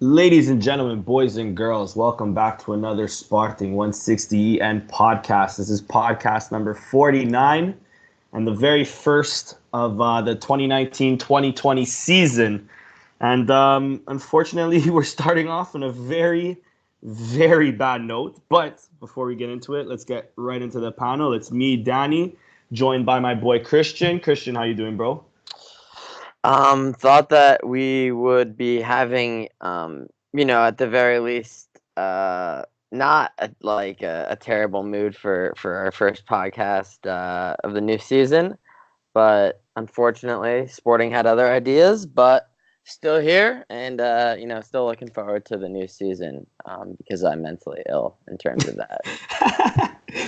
Ladies and gentlemen, boys and girls, welcome back to another Sporting160EN podcast. This is podcast number 49 and the very first of the 2019-2020 season. And unfortunately, we're starting off on a very, very bad note. But before we get into it, let's get right into the panel. It's me, Danny, joined by my boy Christian. Christian, how you doing, bro? Thought that we would be having, at the very least, not a terrible mood for our first podcast of the new season, but unfortunately, Sporting had other ideas, but still here and, still looking forward to the new season because I'm mentally ill in terms of that.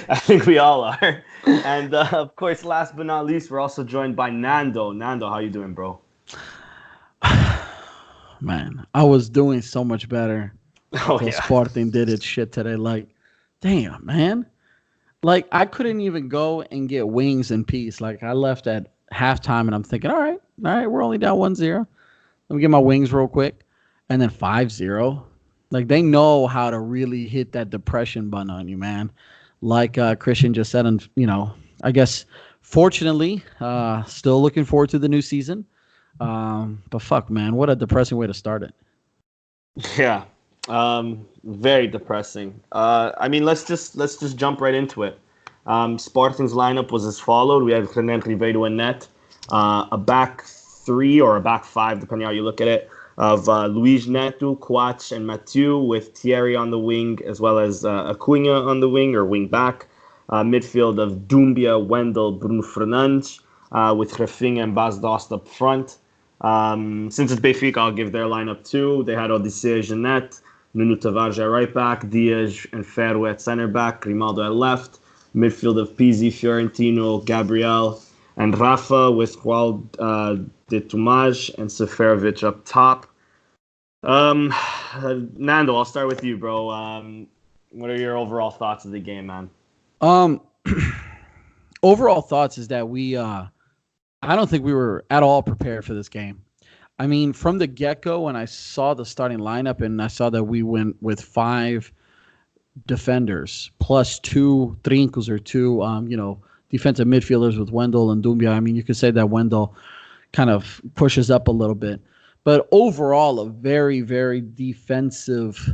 I think we all are. And of course, last but not least, we're also joined by Nando. Nando, how you doing, bro? Man, I was doing so much better Oh until yeah. Sporting did its shit today. Like, damn, man. Like, I couldn't even go and get wings in peace. Like, I left at halftime and I'm thinking, all right, we're only down 1-0. Let me get my wings real quick. And then 5-0. Like, they know how to really hit that depression button on you, man. Like Christian just said, and, I guess, fortunately, still looking forward to the new season. But fuck, man, what a depressing way to start it. Yeah. Very depressing. I mean, let's just jump right into it. Sporting's lineup was as followed. We have Renan Ribeiro in net, a back three or a back five, depending how you look at it, of Luis Neto, Coates, and Mathieu, with Thierry on the wing, as well as Acuna on the wing or wing back. Midfield of Doumbia, Wendell, Bruno Fernandes, with Rafinha and Bas Dost up front. Since it's Benfica, I'll give their lineup too. They had Odissea, Jeanette, Nuno Tavares at right back, Diaz and Ferro at center back, Grimaldo at left. Midfield of Pizzi, Fiorentino, Gabriel, and Rafa, with Juan de Tomás and Seferovic up top. Nando, I'll start with you, bro. What are your overall thoughts of the game, man? Um, Overall thoughts is that I don't think we were at all prepared for this game. I mean, from the get-go, when I saw the starting lineup and I saw that we went with 5 defenders plus 2 trincos or 2, defensive midfielders with Wendell and Doumbia. I mean, you could say that Wendell kind of pushes up a little bit. But overall, a very, very defensive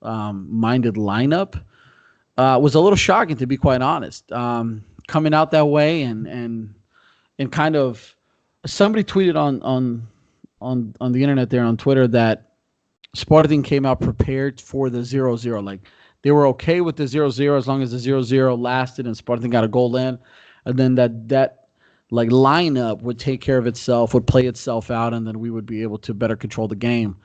minded lineup was a little shocking, to be quite honest. Coming out that way and kind of somebody tweeted on the internet there on Twitter that Sporting came out prepared for the 0-0. Like, they were okay with the 0-0 as long as the 0-0 lasted and Sporting got a goal in, and then that like lineup would take care of itself, would play itself out, and then we would be able to better control the game.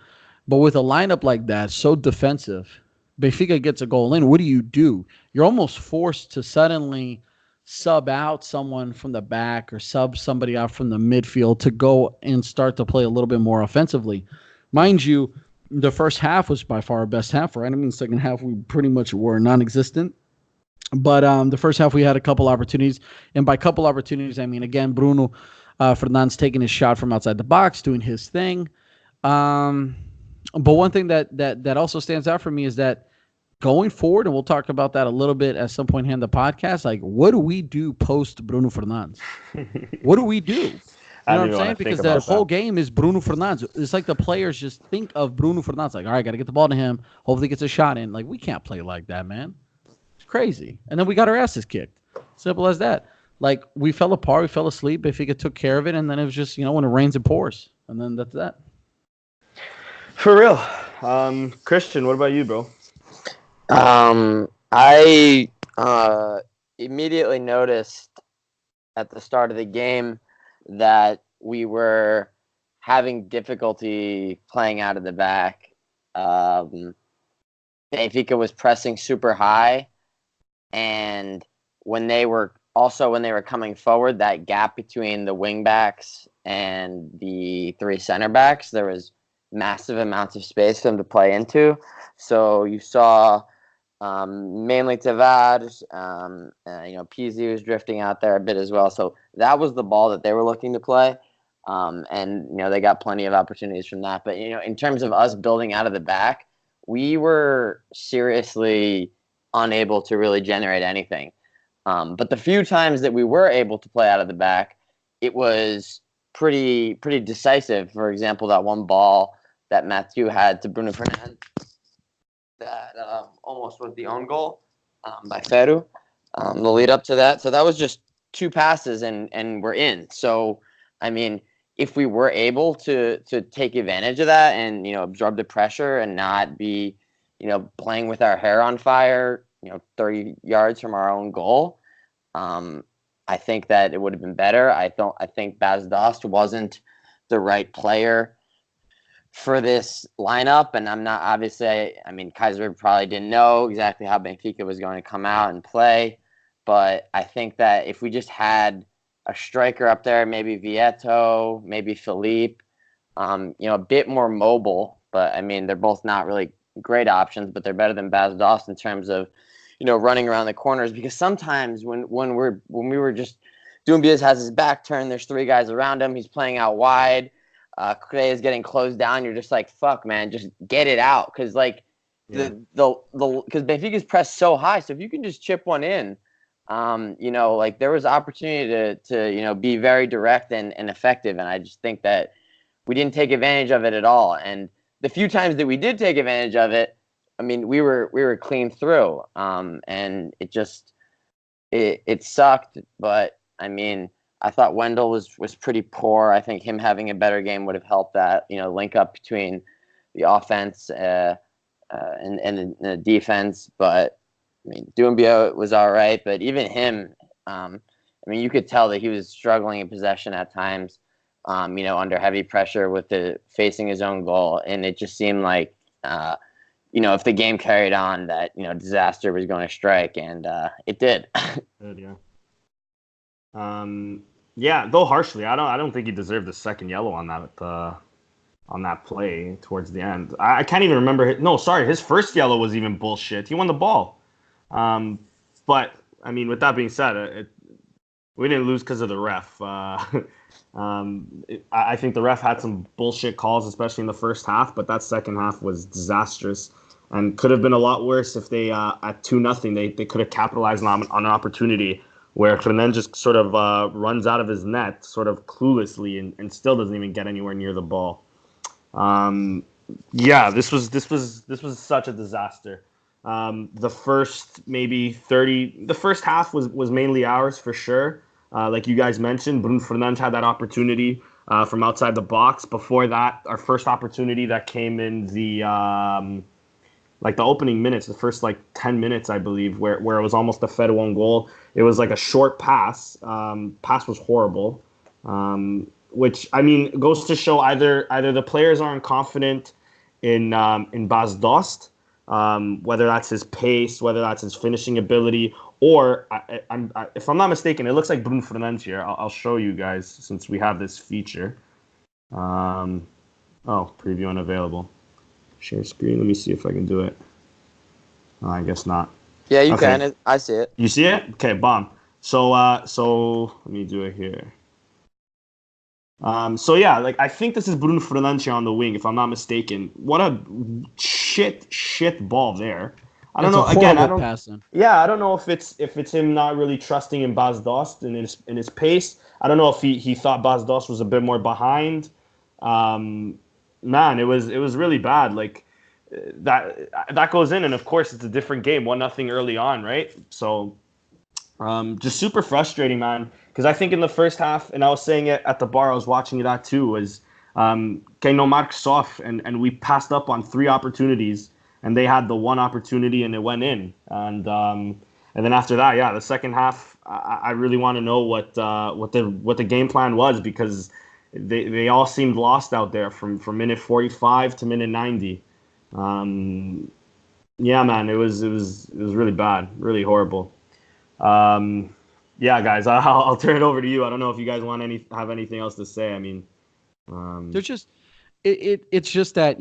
But with a lineup like that, so defensive, Benfica gets a goal in. What do? You're almost forced to suddenly sub out someone from the back or sub somebody out from the midfield to go and start to play a little bit more offensively. Mind you, the first half was by far our best half, right? I mean, second half we pretty much were non-existent. But the first half we had a couple opportunities. And by couple opportunities, I mean, again, Bruno Fernandes taking his shot from outside the box, doing his thing. But one thing that also stands out for me is that going forward, and we'll talk about that a little bit at some point here in the podcast, like, what do we do post Bruno Fernandes? What do we do? You know what I'm saying? Because the whole game is Bruno Fernandes. It's like the players just think of Bruno Fernandes. Like, all right, got to get the ball to him. Hopefully he gets a shot in. Like, we can't play like that, man. It's crazy. And then we got our asses kicked. Simple as that. Like, we fell apart. We fell asleep. Benfica took care of it. And then it was just, when it rains, it pours. And then that's that. For real. Christian, what about you, bro? I immediately noticed at the start of the game that we were having difficulty playing out of the back. Benfica was pressing super high, and when they were coming forward, that gap between the wing backs and the 3 center backs, there was massive amounts of space for them to play into. So you saw mainly Tavares, Pizzi was drifting out there a bit as well. So that was the ball that they were looking to play. And they got plenty of opportunities from that. But in terms of us building out of the back, we were seriously unable to really generate anything. But the few times that we were able to play out of the back, it was pretty decisive. For example, that one ball that Mathieu had to Bruno Fernandes that almost was the own goal by Ferru. The lead up to that. So that was just 2 passes and we're in. So, I mean, if we were able to take advantage of that and, absorb the pressure and not be, playing with our hair on fire, 30 yards from our own goal, I think that it would have been better. I think Bas Dost wasn't the right player for this lineup, and I'm not obviously. I mean, Kaiser probably didn't know exactly how Benfica was going to come out and play, but I think that if we just had a striker up there, maybe Vieto, maybe Philippe, a bit more mobile. But I mean, they're both not really great options, but they're better than Bas Dost in terms of running around the corners, because sometimes when we were just doing Diaz has his back turned, there's 3 guys around him, he's playing out wide. Correa is getting closed down. You're just like, fuck, man, just get it out, because because Benfica's pressed so high. So if you can just chip one in, there was opportunity to be very direct and effective, and I just think that we didn't take advantage of it at all. And the few times that we did take advantage of it, I mean, we were clean through, and it just it sucked. But I mean, I thought Wendell was pretty poor. I think him having a better game would have helped that link up between the offense and the defense. But I mean, Doumbia was all right, but even him, I mean, you could tell that he was struggling in possession at times. Under heavy pressure with facing his own goal, and it just seemed like. If the game carried on, that disaster was going to strike, and it did. Good, yeah. Yeah, though harshly, I don't think he deserved the second yellow on that play towards the end. I can't even remember. His first yellow was even bullshit. He won the ball. But I mean, with that being said, we didn't lose because of the ref. I think the ref had some bullshit calls, especially in the first half, but that second half was disastrous and could have been a lot worse if they, at 2-0, they could have capitalized on an opportunity where Fernandes just sort of runs out of his net sort of cluelessly and still doesn't even get anywhere near the ball. This was such a disaster. The first half was mainly ours for sure. Like you guys mentioned, Bruno Fernandes had that opportunity from outside the box. Before that, our first opportunity that came in the opening minutes, the first 10 minutes, I believe, where it was almost a Fed one goal. It was like a short pass. Pass was horrible, which I mean goes to show either the players aren't confident in Bas Dost, whether that's his pace, whether that's his finishing ability, or if I'm not mistaken, it looks like Bruno Fernandes here. I'll show you guys since we have this feature. Preview unavailable. Share screen. Let me see if I can do it. I guess not. Yeah, you can. I see it. You see it? Okay, bomb. So let me do it here. I think this is Bruno Fernandes on the wing, if I'm not mistaken. What a shit ball there. I don't know. Again, I don't. Passing. Yeah, I don't know if it's him not really trusting in Bas Dost and in his pace. I don't know if he thought Bas Dost was a bit more behind. Man, it was really bad. That goes in, and of course it's a different game, 1-0 early on, right? So, just super frustrating, man. Because I think in the first half, and I was saying it at the bar, I was watching that too, was no marks off, and we passed up on 3 opportunities, and they had the one opportunity, and it went in. And then after that, yeah, the second half, I really want to know what the game plan was, because they all seemed lost out there from minute 45 to minute 90. Yeah, man, it was really bad, really horrible. Yeah, guys, I'll turn it over to you. I don't know if you guys have anything else to say. I mean, there's just it's just that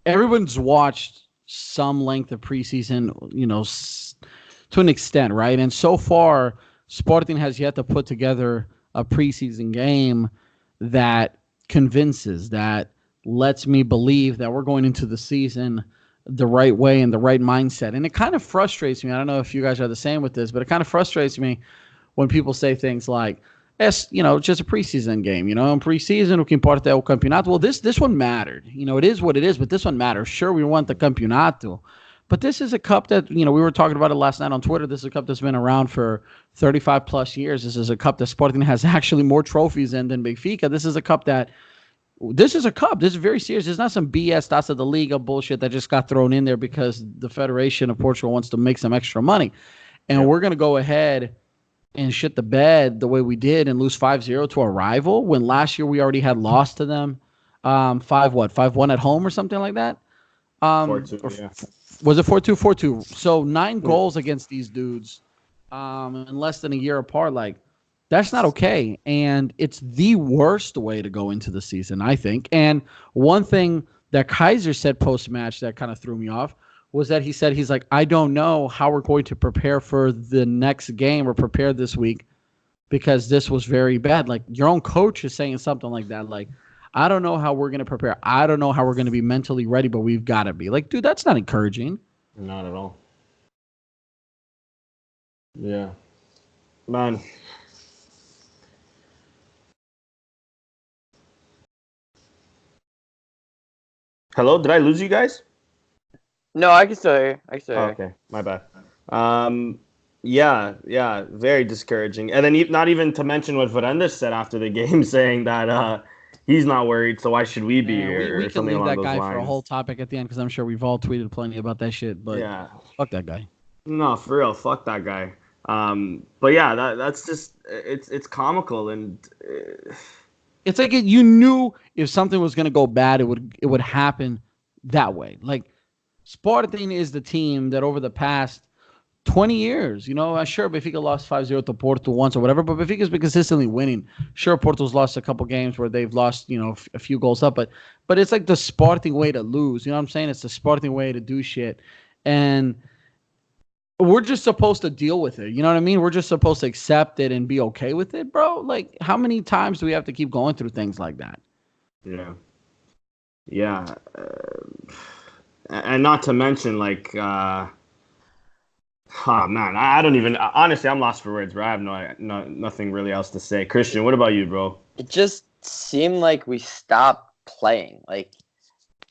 everyone's watched some length of preseason, to an extent, right? And so far, Sporting has yet to put together a preseason game that convinces, that lets me believe that we're going into the season the right way and the right mindset. And it kind of frustrates me. I don't know if you guys are the same with this, but it kind of frustrates me when people say things like, it's just a preseason game. In preseason, o que importa é o campeonato. Well, this one mattered. It is what it is, but this one matters. Sure, we want the campeonato, but this is a cup that, we were talking about it last night on Twitter. This is a cup that's been around for 35 plus years. This is a cup that Sporting has actually more trophies in than Benfica. This is a cup. This is very serious. It's not some BS Taça da Liga bullshit that just got thrown in there because the Federation of Portugal wants to make some extra money. And we're going to go ahead and shit the bed the way we did and lose 5-0 to a rival when last year we already had lost to them 5-1 at home or something like that. 4-2, yeah. Was it 4-2? 4-2. So 9 goals against these dudes in less than a year apart. Like, that's not okay. And it's the worst way to go into the season, I think. And one thing that Kaiser said post-match that kind of threw me off was that he's like, I don't know how we're going to prepare for the next game or prepare this week because this was very bad. Like, your own coach is saying something like that. Like, I don't know how we're going to prepare. I don't know how we're going to be mentally ready, but we've got to be. Like, dude, that's not encouraging. Not at all. Yeah. Man. Hello? Did I lose you guys? No, I can still hear you. Okay, my bad. Yeah, very discouraging. And then not even to mention what Varandas said after the game, saying that he's not worried, so why should we be here? We can leave that guy for a whole topic at the end because I'm sure we've all tweeted plenty about that shit. But yeah, fuck that guy. No, for real, fuck that guy. But yeah, that's just it's comical and. It's like you knew if something was gonna go bad, it would happen that way. Like, Sporting is the team that over the past 20 years, sure, Benfica lost 5-0 to Porto once or whatever, but Benfica's been consistently winning. Sure, Porto's lost a couple games where they've lost, a few goals up, but it's like the Sporting way to lose. You know what I'm saying? It's the Sporting way to do shit. And we're just supposed to deal with it. You know what I mean? We're just supposed to accept it and be okay with it, bro. Like, how many times do we have to keep going through things like that? Yeah. Yeah. And not to mention, like, oh man, I don't even. Honestly, I'm lost for words, bro. I have nothing really else to say. Christian, what about you, bro? It just seemed like we stopped playing. Like,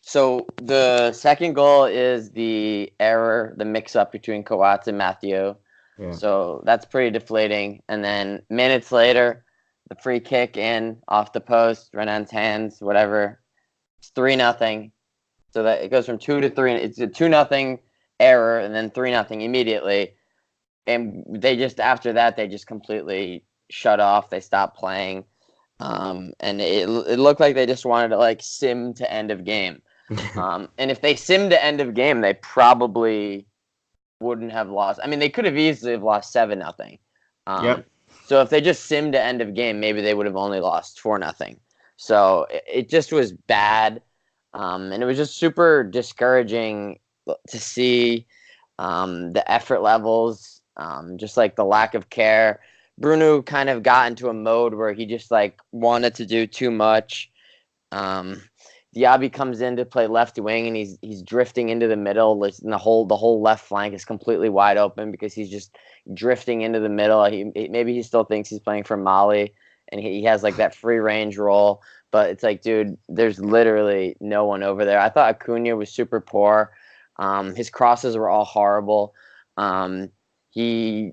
so the second goal is the error, the mix-up between Coates and Matthew. Yeah. So that's pretty deflating. And then minutes later, the free kick in off the post, Renan's hands, whatever. It's 3-0. So that it goes from 2-3. It's a 2-0 error and then 3-0 immediately. And they just, after that, they just completely shut off. They stopped playing. And it looked like they just wanted to, like, sim to end of game. And if they simmed to end of game, they probably wouldn't have lost. I mean, they could have easily have lost 7-0. Yep. So if they just simmed to end of game, maybe they would have only lost 4-0. So it just was bad. And it was just super discouraging to see the effort levels, just like the lack of care. Bruno kind of got into a mode where he just like wanted to do too much. Diaby comes in to play left wing and he's drifting into the middle. And the whole left flank is completely wide open because he's just drifting into the middle. Maybe he still thinks he's playing for Mali and he has like that free range role. But it's like, dude, there's literally no one over there. I thought Acuna was super poor. His crosses were all horrible. He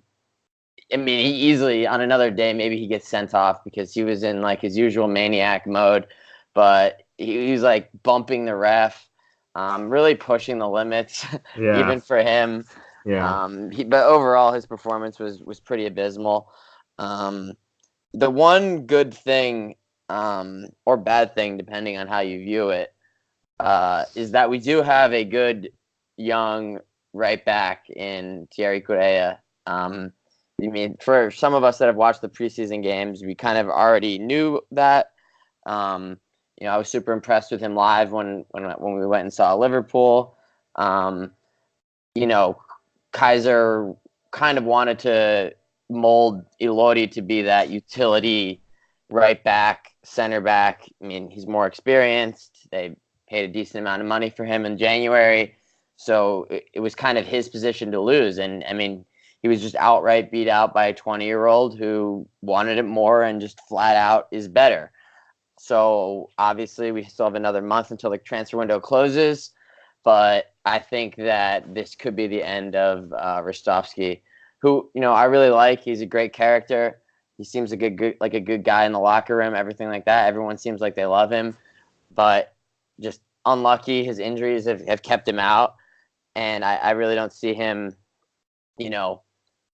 easily, on another day, maybe he gets sent off because he was in like his usual maniac mode. But he's like bumping the ref, really pushing the limits, even for him. Yeah. But overall, his performance was pretty abysmal. The one good thing, or bad thing, depending on how you view it, is that we do have a good young right back in Thierry Correa. For some of us that have watched the preseason games, we kind of already knew that. I was super impressed with him live when we went and saw Liverpool. Kaiser kind of wanted to mold Ilori to be that utility right back, center back. I mean, he's more experienced. They paid a decent amount of money for him in January. So it was kind of his position to lose. And, I mean, he was just outright beat out by a 20-year-old who wanted it more and just flat out is better. So, obviously, we still have another month until the transfer window closes. But I think that this could be the end of Ristovski, who, I really like. He's a great character. He seems like a good guy in the locker room, everything like that. Everyone seems like they love him. But just unlucky. His injuries have kept him out. And I really don't see him,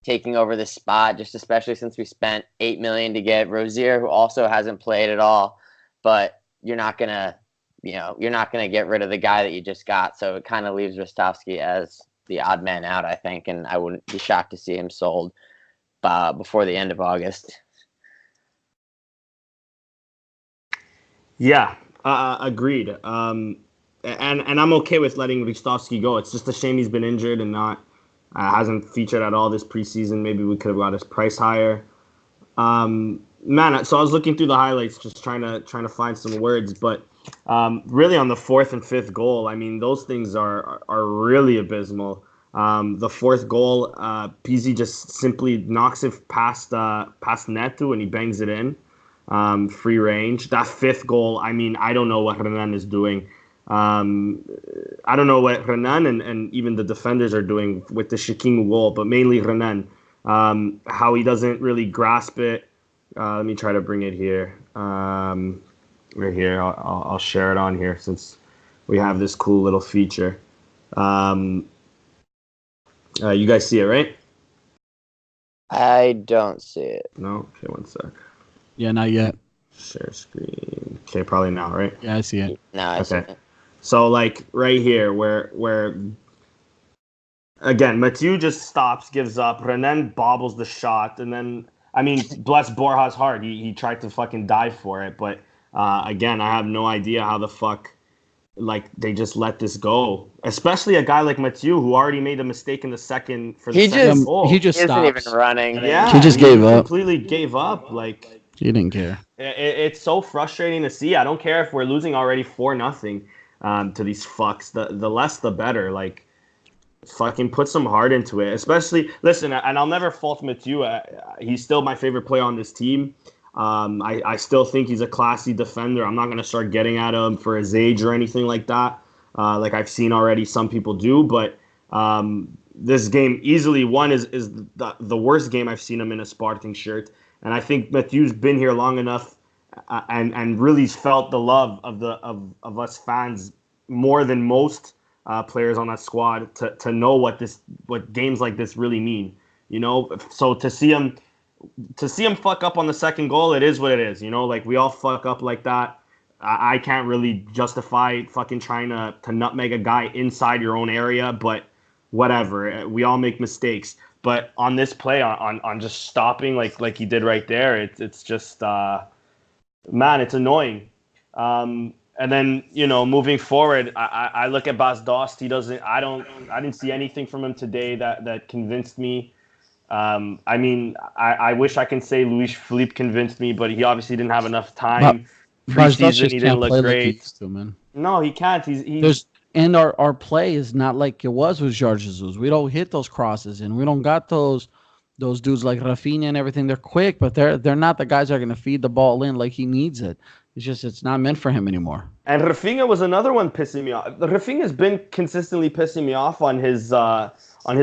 taking over this spot, just especially since we spent $8 million to get Rozier, who also hasn't played at all. But you're not gonna get rid of the guy that you just got. So it kind of leaves Ristovski as the odd man out, I think, and I wouldn't be shocked to see him sold before the end of August. Yeah, agreed. And I'm okay with letting Ristovski go. It's just a shame he's been injured and hasn't featured at all this preseason. Maybe we could have got his price higher. So I was looking through the highlights, just trying to find some words, but really on the fourth and fifth goal, I mean, those things are really abysmal. The fourth goal, Pizzi just simply knocks it past Neto and he bangs it in, free range. That fifth goal, I mean, I don't know what Renan is doing. I don't know what Renan and even the defenders are doing with the Shikingu goal, but mainly Renan, how he doesn't really grasp it. Let me try to bring it here. Right here, I'll share it on here since we have this cool little feature. You guys see it, right? I don't see it. No? Okay, one sec. Yeah, not yet. Share screen. Okay, probably now, right? Yeah, I see it. No, I see it. So, like, right here, where again, Mathieu just stops, gives up. Renan bobbles the shot, and then, I mean, bless Borja's heart. He tried to fucking dive for it, but again, I have no idea how the fuck, like, they just let this go. Especially a guy like Mathieu, who already made a mistake in the second goal. He just isn't stops. even running. Yeah, he just gave up. Completely gave up. Like, He didn't care. it's so frustrating to see. I don't care if we're losing already 4-0 to these fucks. The less, the better. Like, fucking put some heart into it. Especially, listen, and I'll never fault Mathieu. He's still my favorite player on this team. I still think he's a classy defender. I'm not going to start getting at him for his age or anything like that, like I've seen already some people do. But this game easily is the worst game I've seen him in a Sporting shirt. And I think Mathieu's been here long enough and really felt the love of us fans more than most players on that squad to know what games like this really mean. So to see him fuck up on the second goal, it is what it is. Like, we all fuck up like that. I can't really justify fucking trying to nutmeg a guy inside your own area, but whatever. We all make mistakes. But on this play, on just stopping like he did right there, it's just man, it's annoying. And then moving forward, I look at Bas Dost. I didn't see anything from him today that convinced me. I mean, I wish I can say Luis Felipe convinced me, but he obviously didn't have enough time. Preseason, he didn't look great. Like he used to, man. No, he can't. And our play is not like it was with Jorge Jesus. We don't hit those crosses, and we don't got those dudes like Rafinha and everything. They're quick, but they're not the guys that are going to feed the ball in like he needs it. It's not meant for him anymore. And Rafinha was another one pissing me off. Rafinha's been consistently pissing me off on his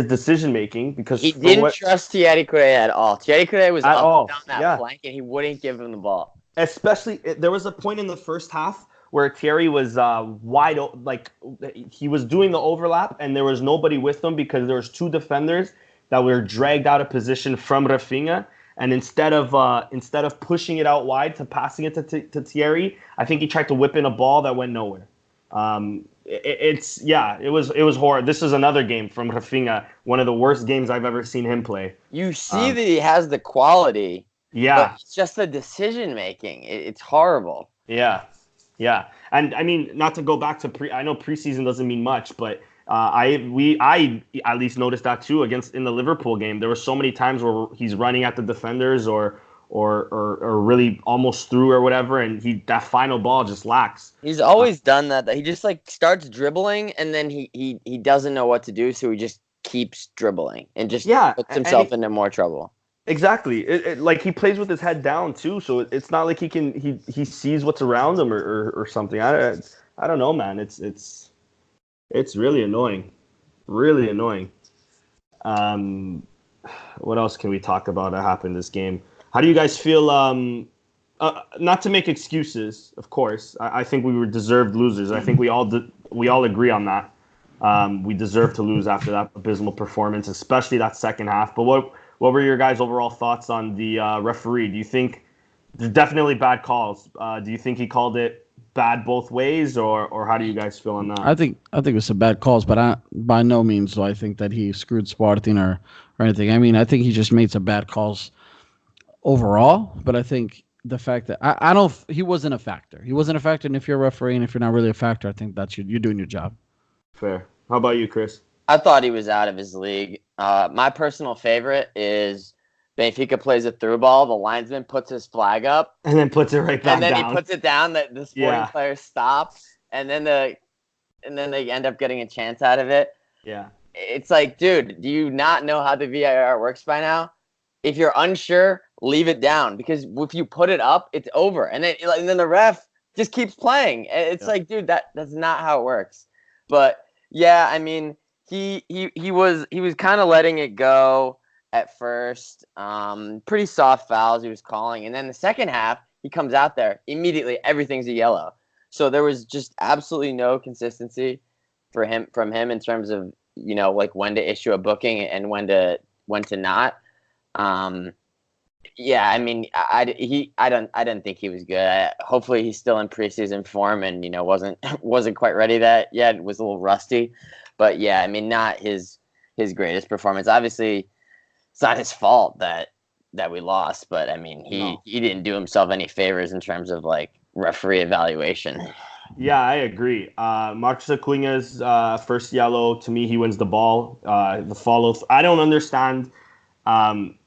decision making because he didn't trust Thierry Couré at all. Thierry Couré was up and down that flank, and he wouldn't give him the ball. Especially, there was a point in the first half where Thierry was wide open, like he was doing the overlap, and there was nobody with him because there was two defenders that were dragged out of position from Rafinha. And instead of pushing it out wide to passing it to Thierry, I think he tried to whip in a ball that went nowhere. It was horrible. This is another game from Rafinha, one of the worst games I've ever seen him play. You see that he has the quality. Yeah. But it's just the decision making. It's horrible. Yeah. And I mean, not to go back to I know preseason doesn't mean much, but I at least noticed that too in the Liverpool game. There were so many times where he's running at the defenders or really almost through or whatever, and that final ball just lacks. He's always done that. He just like starts dribbling, and then he doesn't know what to do, so he just keeps dribbling and just puts himself into more trouble. Exactly. Like he plays with his head down too, so it's not like he sees what's around him or something. I don't know, man. It's really annoying. Really annoying. What else can we talk about that happened this game? How do you guys feel? Not to make excuses, of course. I think we were deserved losers. I think we all agree on that. We deserve to lose after that abysmal performance, especially that second half. But what were your guys' overall thoughts on the referee? Do you think there's definitely bad calls? Do you think he called it bad both ways, or how do you guys feel on that? I think it was some bad calls, but by no means do I think that he screwed Sporting or anything. I mean, I think he just made some bad calls overall, but I think the fact that I don't, he wasn't a factor. He wasn't a factor, and if you're a referee and if you're not really a factor, I think that's you're doing your job. Fair. How about you, Chris? I thought he was out of his league. My personal favorite is Benfica plays a through ball. The linesman puts his flag up. And then puts it right back down. And then he puts it down that the Sporting players stop. And then they end up getting a chance out of it. Yeah. It's like, dude, do you not know how the VAR works by now? If you're unsure, leave it down. Because if you put it up, it's over. And then the ref just keeps playing. It's like, dude, that's not how it works. But yeah, I mean, he was kind of letting it go at first. Pretty soft fouls he was calling, and then the second half he comes out there immediately, everything's a yellow. So there was just absolutely no consistency from him in terms of, you know, like when to issue a booking and when to not. Yeah, I mean, I didn't think he was good. Hopefully he's still in preseason form and, you know, wasn't quite ready yet. It was a little rusty. But yeah, I mean, not his greatest performance. Obviously, it's not his fault that we lost, but I mean, he didn't do himself any favors in terms of like referee evaluation. Yeah, I agree. Marcos Acuña's first yellow, to me, he wins the ball. The follow, I don't understand.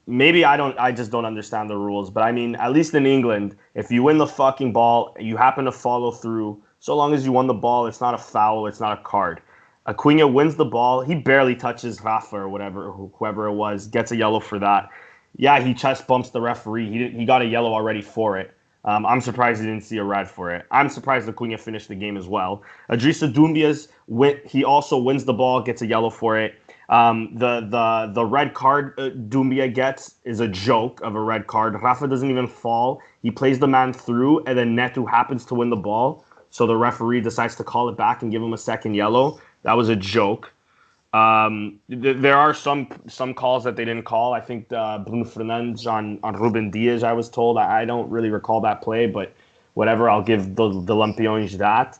Maybe I just don't understand the rules, but I mean, at least in England, if you win the fucking ball, you happen to follow through, so long as you won the ball, it's not a foul, it's not a card. Acuña wins the ball, he barely touches Rafa or whoever it was, gets a yellow for that. Yeah, he chest bumps the referee, he got a yellow already for it. I'm surprised he didn't see a red for it. I'm surprised Acuña finished the game as well. Idrissa Doumbia's he also wins the ball, gets a yellow for it. The red card Doumbia gets is a joke of a red card. Rafa doesn't even fall. He plays the man through, and then Neto happens to win the ball. So the referee decides to call it back and give him a second yellow. That was a joke. There are some calls that they didn't call. I think Bruno Fernandes on Ruben Dias, I was told. I don't really recall that play, but whatever, I'll give the Lampions that.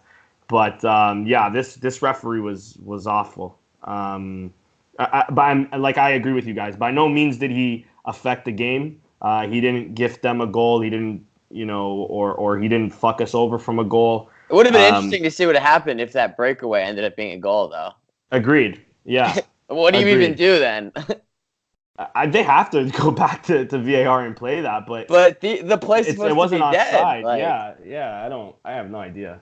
But yeah, this referee was awful. But I agree with you guys. By no means did he affect the game. He didn't gift them a goal. He didn't, or he didn't fuck us over from a goal. It would have been interesting to see what happened if that breakaway ended up being a goal, though. Agreed. Yeah. What do you even do then? They have to go back to VAR and play that, but the play's supposed it wasn't to be offside. Dead. Like, I have no idea.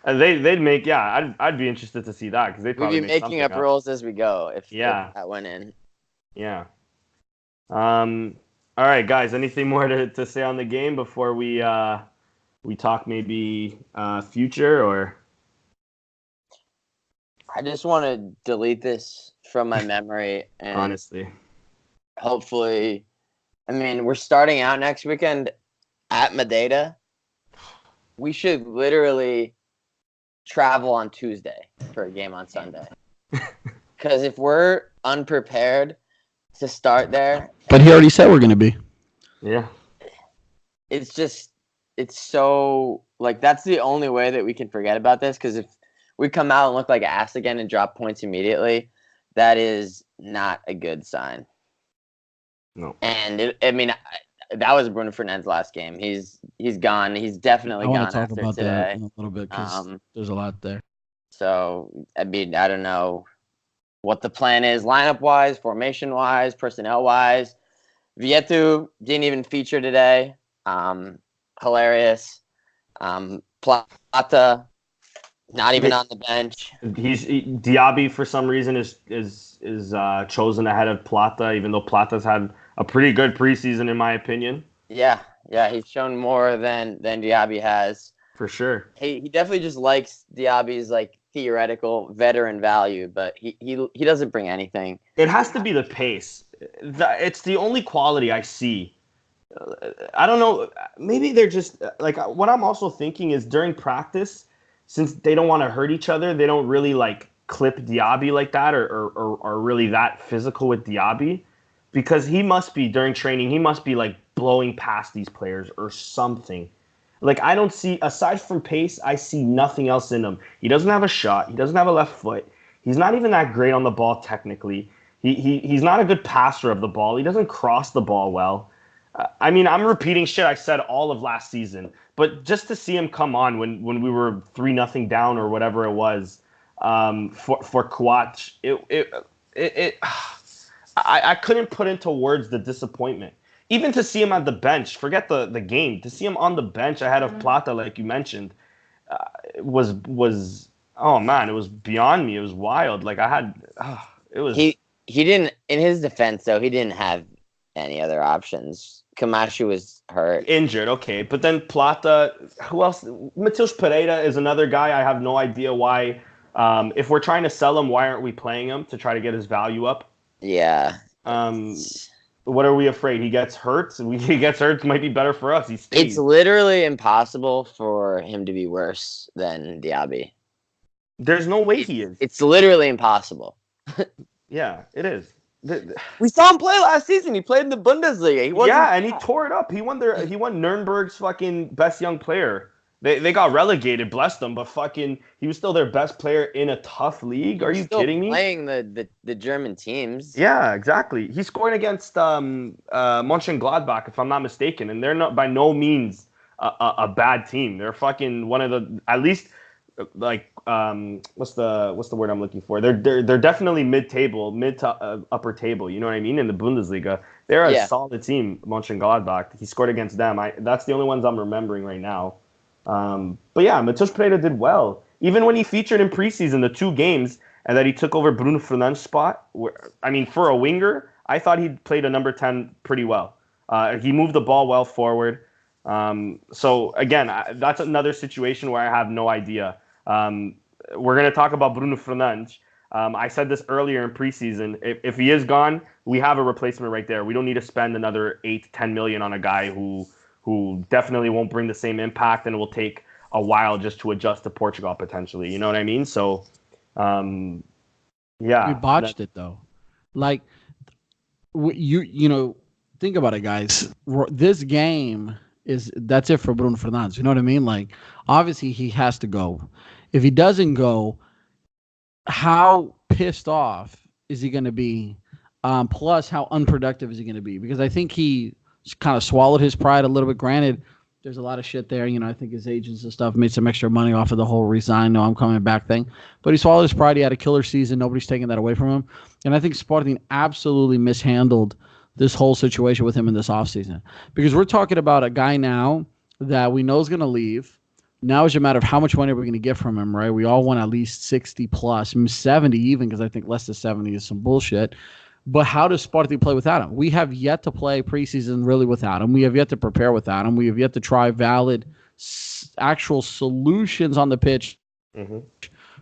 And they'd make I'd be interested to see that because they probably we'd be making up rules as we go if that went in. Yeah. All right, guys. Anything more to say on the game before we talk maybe future or? I just want to delete this from my memory and honestly, hopefully, I mean, we're starting out next weekend at Madeira. We should literally travel on Tuesday for a game on Sunday. Because if we're unprepared to start there, but he already said we're going to be. Yeah. It's so like that's the only way that we can forget about this. Because if we come out and look like ass again and drop points immediately, that is not a good sign. No. And that was Bruno Fernandes' last game. He's gone. He's definitely gone after today. That in a little bit because there's a lot there. So I mean, I don't know what the plan is, lineup-wise, formation-wise, personnel-wise. Vietu didn't even feature today. Hilarious. Plata, not even on the bench. Diaby for some reason is chosen ahead of Plata, even though Plata's had a pretty good preseason in my opinion. Yeah, he's shown more than Diaby has. For sure. He definitely just likes Diaby's like theoretical veteran value, but he doesn't bring anything. It has to be the pace. It's the only quality I see. I don't know. Maybe they're just like what I'm also thinking is during practice, since they don't want to hurt each other, they don't really like clip Diaby like that or really that physical with Diaby, because he must be during training. He must be like blowing past these players or something. Like I don't see, aside from pace, I see nothing else in him. He doesn't have a shot. He doesn't have a left foot. He's not even that great on the ball technically. He's not a good passer of the ball. He doesn't cross the ball well. I mean, I'm repeating shit I said all of last season, but just to see him come on when we were 3-0 down or whatever it was for Kouach, I couldn't put into words the disappointment. Even to see him at the bench, forget the game, to see him on the bench ahead of Plata, like you mentioned, was oh man, it was beyond me. It was wild. Like it was. He didn't. In his defense, though, he didn't have any other options. Camacho was hurt, injured. Okay, but then Plata. Who else? Matheus Pereira is another guy. I have no idea why. If we're trying to sell him, why aren't we playing him to try to get his value up? Yeah. What are we afraid? He gets hurt? He gets hurt, it might be better for us. He stays. It's literally impossible for him to be worse than Diaby. There's no way he is. It's literally impossible. Yeah, it is. We saw him play last season. He played in the Bundesliga. And he tore it up. He won Nuremberg's fucking best young player. They got relegated, bless them, but fucking he was still their best player in a tough league. Are you kidding me? Playing the German teams. Yeah, exactly. He scored against Mönchengladbach, if I'm not mistaken, and they're not by no means a bad team. They're fucking one of the, at least like what's the word I'm looking for? They're definitely mid to upper table. You know what I mean? In the Bundesliga, they're a solid team. Mönchengladbach. He scored against them. That's the only ones I'm remembering right now. But yeah, Matheus Pereira did well. Even when he featured in preseason, the 2 games, and that he took over Bruno Fernandes' spot. I mean, for a winger, I thought he played a number 10 pretty well. He moved the ball well forward. So again, that's another situation where I have no idea. We're going to talk about Bruno Fernandes. I said this earlier in preseason. If he is gone, we have a replacement right there. We don't need to spend another 8-10 million on a guy who definitely won't bring the same impact, and it will take a while just to adjust to Portugal potentially. You know what I mean? So, yeah. We botched it though. Like, you know, think about it, guys. This game that's it for Bruno Fernandes. You know what I mean? Like, obviously he has to go. If he doesn't go, how pissed off is he going to be? Plus, how unproductive is he going to be? Because I think he kind of swallowed his pride a little bit. Granted, there's a lot of shit there. You know, I think his agents and stuff made some extra money off of the whole resign, no, I'm coming back thing. But he swallowed his pride. He had a killer season. Nobody's taking that away from him. And I think Sporting absolutely mishandled this whole situation with him in this offseason. Because we're talking about a guy now that we know is going to leave. Now it's a matter of how much money we're going to get from him, right? We all want at least 60 plus, 70 even, because I think less than 70 is some bullshit. But how does Sporting play without him? We have yet to play preseason really without him. We have yet to prepare without him. We have yet to try valid, actual solutions on the pitch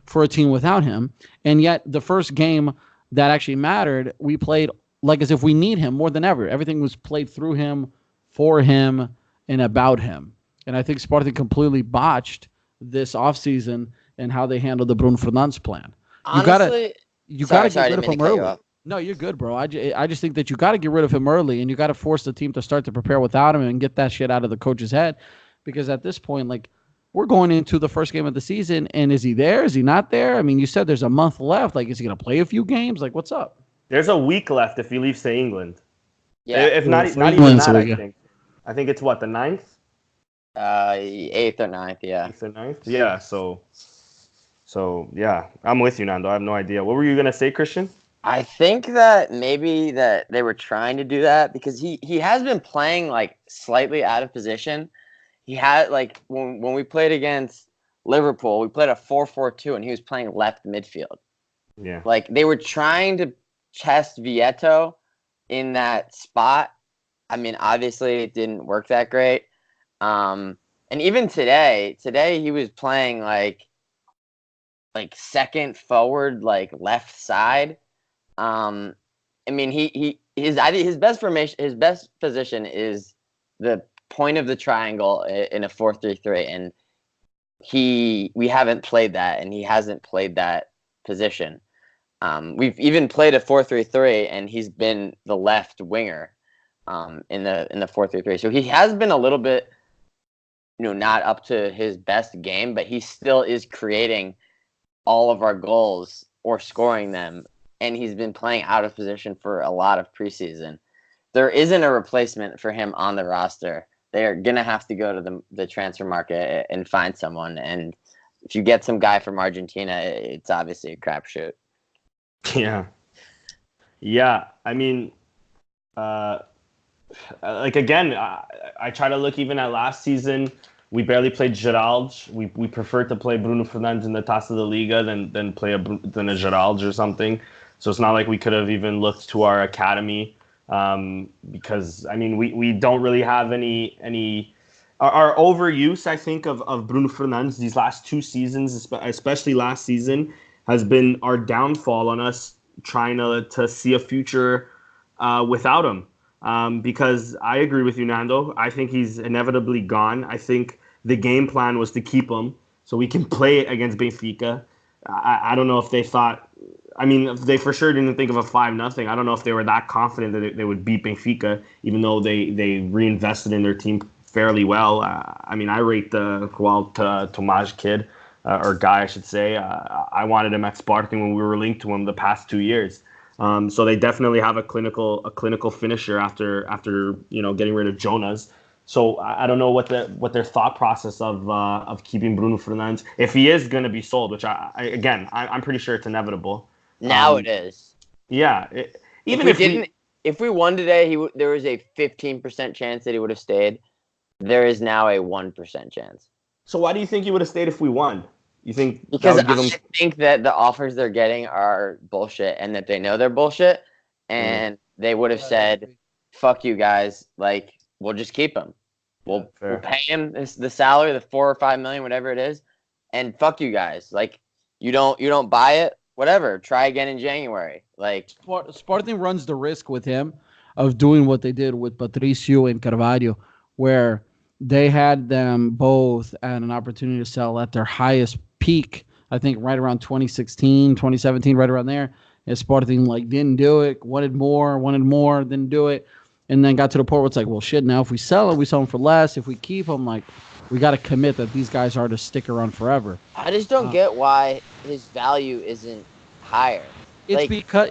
for a team without him. And yet the first game that actually mattered, we played like as if we need him more than ever. Everything was played through him, for him, and about him. And I think Sporting completely botched this offseason and how they handled the Bruno Fernandes plan. Honestly, you gotta get rid of him early. No, you're good, bro. I just think that you got to get rid of him early, and you got to force the team to start to prepare without him and get that shit out of the coach's head. Because at this point, like, we're going into the first game of the season, and is he there? Is he not there? I mean, you said there's a month left. Like, is he going to play a few games? Like, what's up? There's a week left if he leaves to England. Yeah. If not even that, I think. I think it's what, the 9th? 8th or 9th, yeah. 8th or 9th? Yeah, so So yeah, I'm with you, Nando. I have no idea. What were you gonna say, Christian? I think that maybe that they were trying to do that because he has been playing like slightly out of position. He had like when we played against Liverpool, we played a 4-4-2 and he was playing left midfield. Yeah. Like they were trying to test Vieto in that spot. I mean, obviously it didn't work that great. And even today he was playing like second forward, like left side. I mean, I think his best formation, his best position is the point of the triangle in a 4-3-3, and we haven't played that, and he hasn't played that position. We've even played a 4-3-3, and he's been the left winger in the 4-3-3. So he has been a little bit, not up to his best game, but he still is creating all of our goals or scoring them. And he's been playing out of position for a lot of preseason. There isn't a replacement for him on the roster. They're going to have to go to the transfer market and find someone. And if you get some guy from Argentina, it's obviously a crapshoot. Yeah. Yeah. I mean, again, I try to look even at last season. We barely played Gerald. We preferred to play Bruno Fernandes in the Taça da Liga than play than a Gerald or something. So it's not like we could have even looked to our academy because, I mean, we don't really have any our overuse, I think, of Bruno Fernandes these last 2 seasons, especially last season, has been our downfall on us trying to see a future without him. Because I agree with you, Nando. I think he's inevitably gone. I think the game plan was to keep him so we can play against Benfica. I don't know if they thought. I mean, they for sure didn't think of a 5-0. I don't know if they were that confident that they would beat Benfica, even though they reinvested in their team fairly well. I mean, I rate the Tomás kid, or guy, I should say. I wanted him at Sporting when we were linked to him the past 2 years. So they definitely have a clinical finisher after getting rid of Jonas. So I don't know what their thought process of keeping Bruno Fernandes, if he is going to be sold, which I'm pretty sure it's inevitable. Now it is. Yeah. If we won today, there was a 15% chance that he would have stayed. There is now a 1% chance. So why do you think he would have stayed if we won? You think because that would give him... I think that the offers they're getting are bullshit and that they know they're bullshit, and they would have said, "Fuck you guys! Like, we'll just keep him. We'll pay him the salary, the $4 or $5 million, whatever it is, and fuck you guys. Like, you don't buy it, whatever. Try again in January. Like, Sporting runs the risk with him of doing what they did with Patricio and Carvalho, where they had them both at an opportunity to sell at their highest peak, I think right around 2016, 2017, right around there. And Sporting didn't do it, wanted more, didn't do it. And then got to the point where it's like, well, shit, now if we sell them for less. If we keep them, we got to commit that these guys are to stick around forever. I just don't get why his value isn't higher. It's because,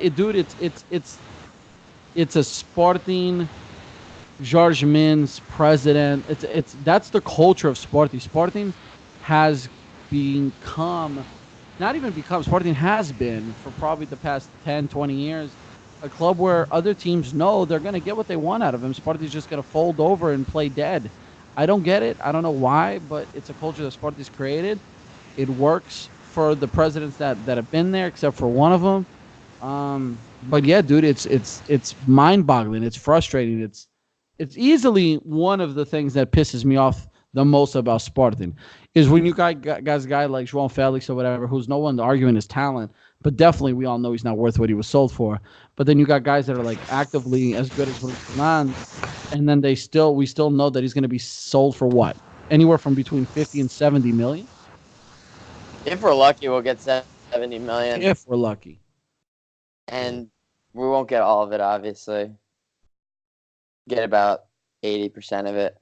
it's a Sporting... Jorge Min's president. That's the culture of Sporting. Sporting has become, Sporting has been for probably the past 10, 20 years, a club where other teams know they're going to get what they want out of him. Sporting's just going to fold over and play dead. I don't get it. I don't know why, but it's a culture that Sporting's created. It works for the presidents that have been there, except for one of them. But yeah, dude, it's mind-boggling. It's frustrating. It's easily one of the things that pisses me off the most about Sporting is when you guys a guy like João Felix or whatever, who's no one arguing his talent, but definitely we all know he's not worth what he was sold for. But then you got guys that are actively as good as Bruno Fernandes, and then we still know that he's going to be sold for what? Anywhere from between 50 and 70 million. If we're lucky, we'll get 70 million. If we're lucky. And we won't get all of it, obviously. Get about 80% of it.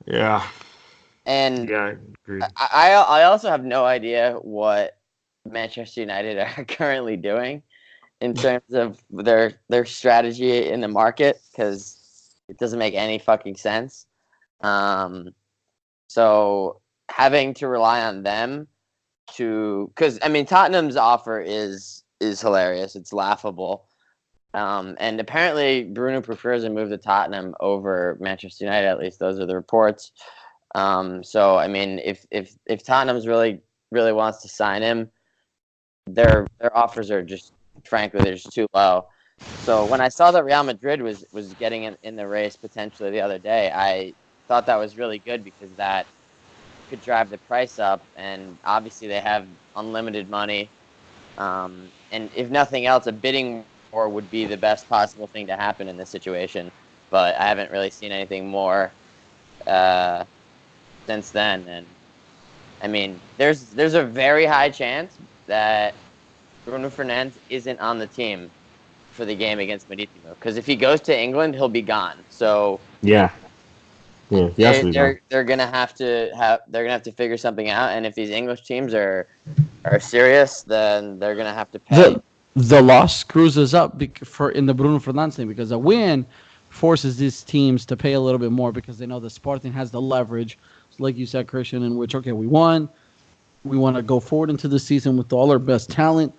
Yeah. And yeah, I agree. I also have no idea what Manchester United are currently doing in terms of their strategy in the market, because it doesn't make any fucking sense. So having to rely on them because I mean Tottenham's offer is hilarious. It's laughable. And apparently Bruno prefers a move to Tottenham over Manchester United. At least those are the reports. So I mean, if Tottenham's really wants to sign him, their offers are just frankly they're just too low. So when I saw that Real Madrid was getting in the race potentially the other day, I thought that was really good because that could drive the price up, and obviously they have unlimited money. And if nothing else, a bidding war would be the best possible thing to happen in this situation. But I haven't really seen anything more since then. And I mean, there's a very high chance that Bruno Fernandes isn't on the team for the game against Maritimo, because if he goes to England, he'll be gone. So Yeah. they're gonna have to figure something out. And if these English teams are serious, then they're gonna have to pay. The loss screws us up in the Bruno Fernandes thing, because a win forces these teams to pay a little bit more because they know the Sporting has the leverage, like you said, Christian, in which, okay, we won. We want to go forward into the season with all our best talent.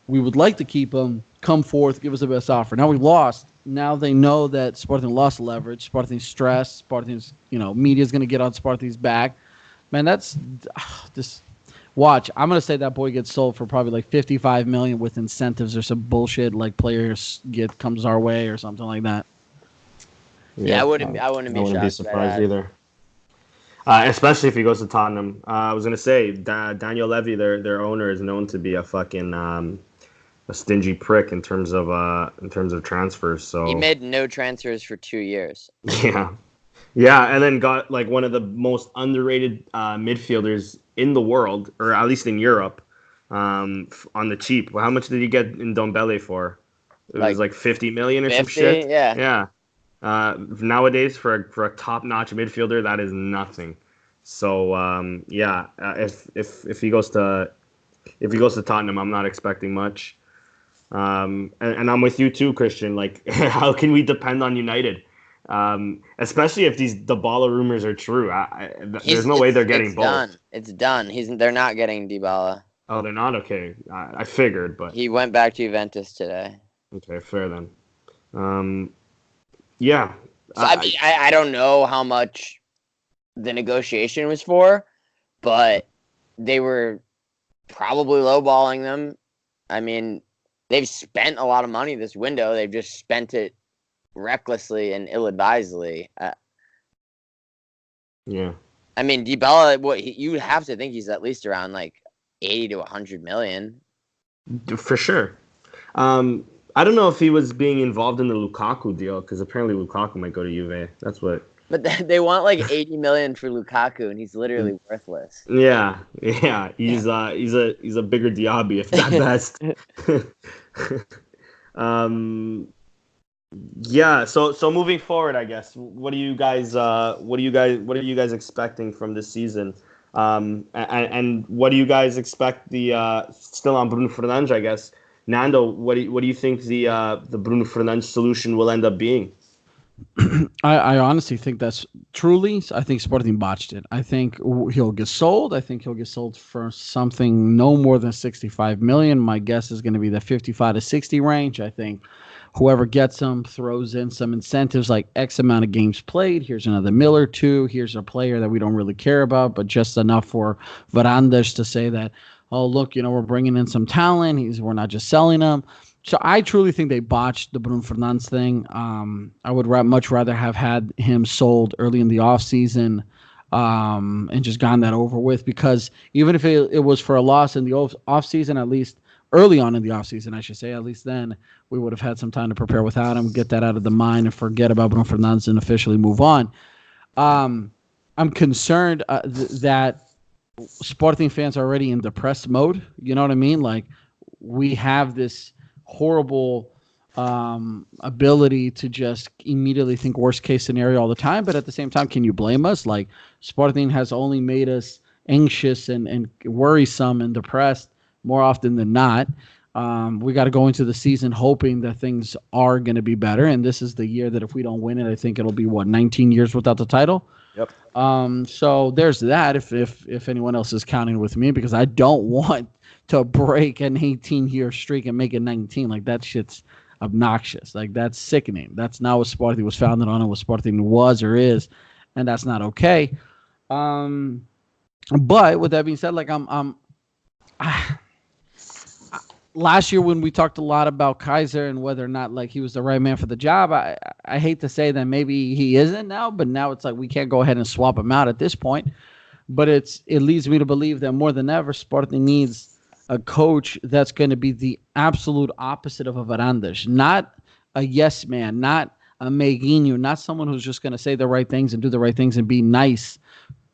We would like to keep them. Come forth, give us the best offer. Now we've lost. Now they know that Sporting lost leverage. Sporting's stressed. Sporting's, media's going to get on Sporting's back. Man, that's just watch. I'm going to say that boy gets sold for probably like $55 million with incentives or some bullshit like players comes our way or something like that. Yeah, I wouldn't be surprised either. Especially if he goes to Tottenham. I was going to say Daniel Levy, their owner, is known to be a fucking a stingy prick in terms of transfers. So he made no transfers for 2 years. Yeah, and then got like one of the most underrated midfielders in the world, or at least in Europe, on the cheap. Well, how much did he get in Dombele for? It was like 50 million or 50, some shit. Yeah. Nowadays, for a top-notch midfielder, that is nothing. So if he goes to Tottenham, I'm not expecting much. And I'm with you too, Christian. Like, how can we depend on United? Especially if these Dybala rumors are true. There's no way they're getting both. It's done. They're not getting Dybala. Oh, they're not? Okay. I figured, but he went back to Juventus today. Okay, fair then. Yeah. So, I don't know how much the negotiation was for, but they were probably lowballing them. I mean, they've spent a lot of money this window. They've just spent it recklessly and ill-advisedly. Yeah. I mean, Dybala, you would have to think he's at least around like 80 to 100 million. For sure. I don't know if he was being involved in the Lukaku deal, because apparently Lukaku might go to Juve. That's what. But they want like 80 million for Lukaku, and he's literally worthless. Yeah. He's a bigger Diaby, if not best. Yeah. So moving forward, I guess, what are you guys expecting from this season? And what do you guys expect still on Bruno Fernandes, I guess? Nando, what do you think the Bruno Fernandes solution will end up being? I honestly think I think Sporting botched it. I think he'll get sold. I think he'll get sold for something no more than 65 million. My guess is going to be the 55 to 60 range. I think whoever gets him throws in some incentives like X amount of games played. Here's another mill or two. Here's a player that we don't really care about, but just enough for Varandas to say that, oh, look, we're bringing in some talent. We're not just selling him. So I truly think they botched the Bruno Fernandes thing. I would much rather have had him sold early in the offseason and just gotten that over with, because even if it was for a loss in the offseason, at least early on in the offseason, I should say, at least then we would have had some time to prepare without him, get that out of the mind and forget about Bruno Fernandes and officially move on. I'm concerned that Sporting fans are already in depressed mode. You know what I mean? Like, we have this horrible ability to just immediately think worst case scenario all the time, but at the same time, can you blame us? Like, Sporting has only made us anxious and worrisome and depressed more often than not. We got to go into the season hoping that things are going to be better, and this is the year that if we don't win it, I think it'll be 19 years without the title. Yep. So there's that. If anyone else is counting with me, because I don't want to break an 18-year streak and make it 19. Like that shit's obnoxious. Like that's sickening. That's not what Sporting was founded on, and what Sporting was or is, and that's not okay. But with that being said, like last year when we talked a lot about Kaiser and whether or not like he was the right man for the job, I hate to say that maybe he isn't now, but now it's like we can't go ahead and swap him out at this point. But it leads me to believe that more than ever, Sporting needs a coach that's going to be the absolute opposite of a Varandas, not a yes man, not a Meguinho, not someone who's just going to say the right things and do the right things and be nice.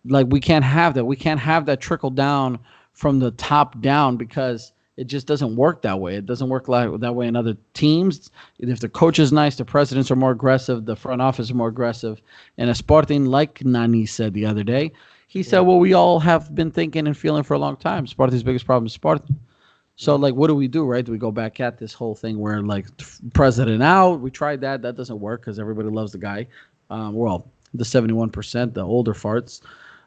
Like we can't have that. We can't have that trickle down from the top down, because it just doesn't work that way. It doesn't work like that way in other teams. If the coach is nice, the presidents are more aggressive, the front office is more aggressive. And a Sporting, like Nani said the other day, he said, well, we all have been thinking and feeling for a long time. Sporting's biggest problem is Sporting. So, like, what do, right? Do we go back at this whole thing where, like, president out? We tried that. That doesn't work because everybody loves the guy. Well, the 71%, the older farts.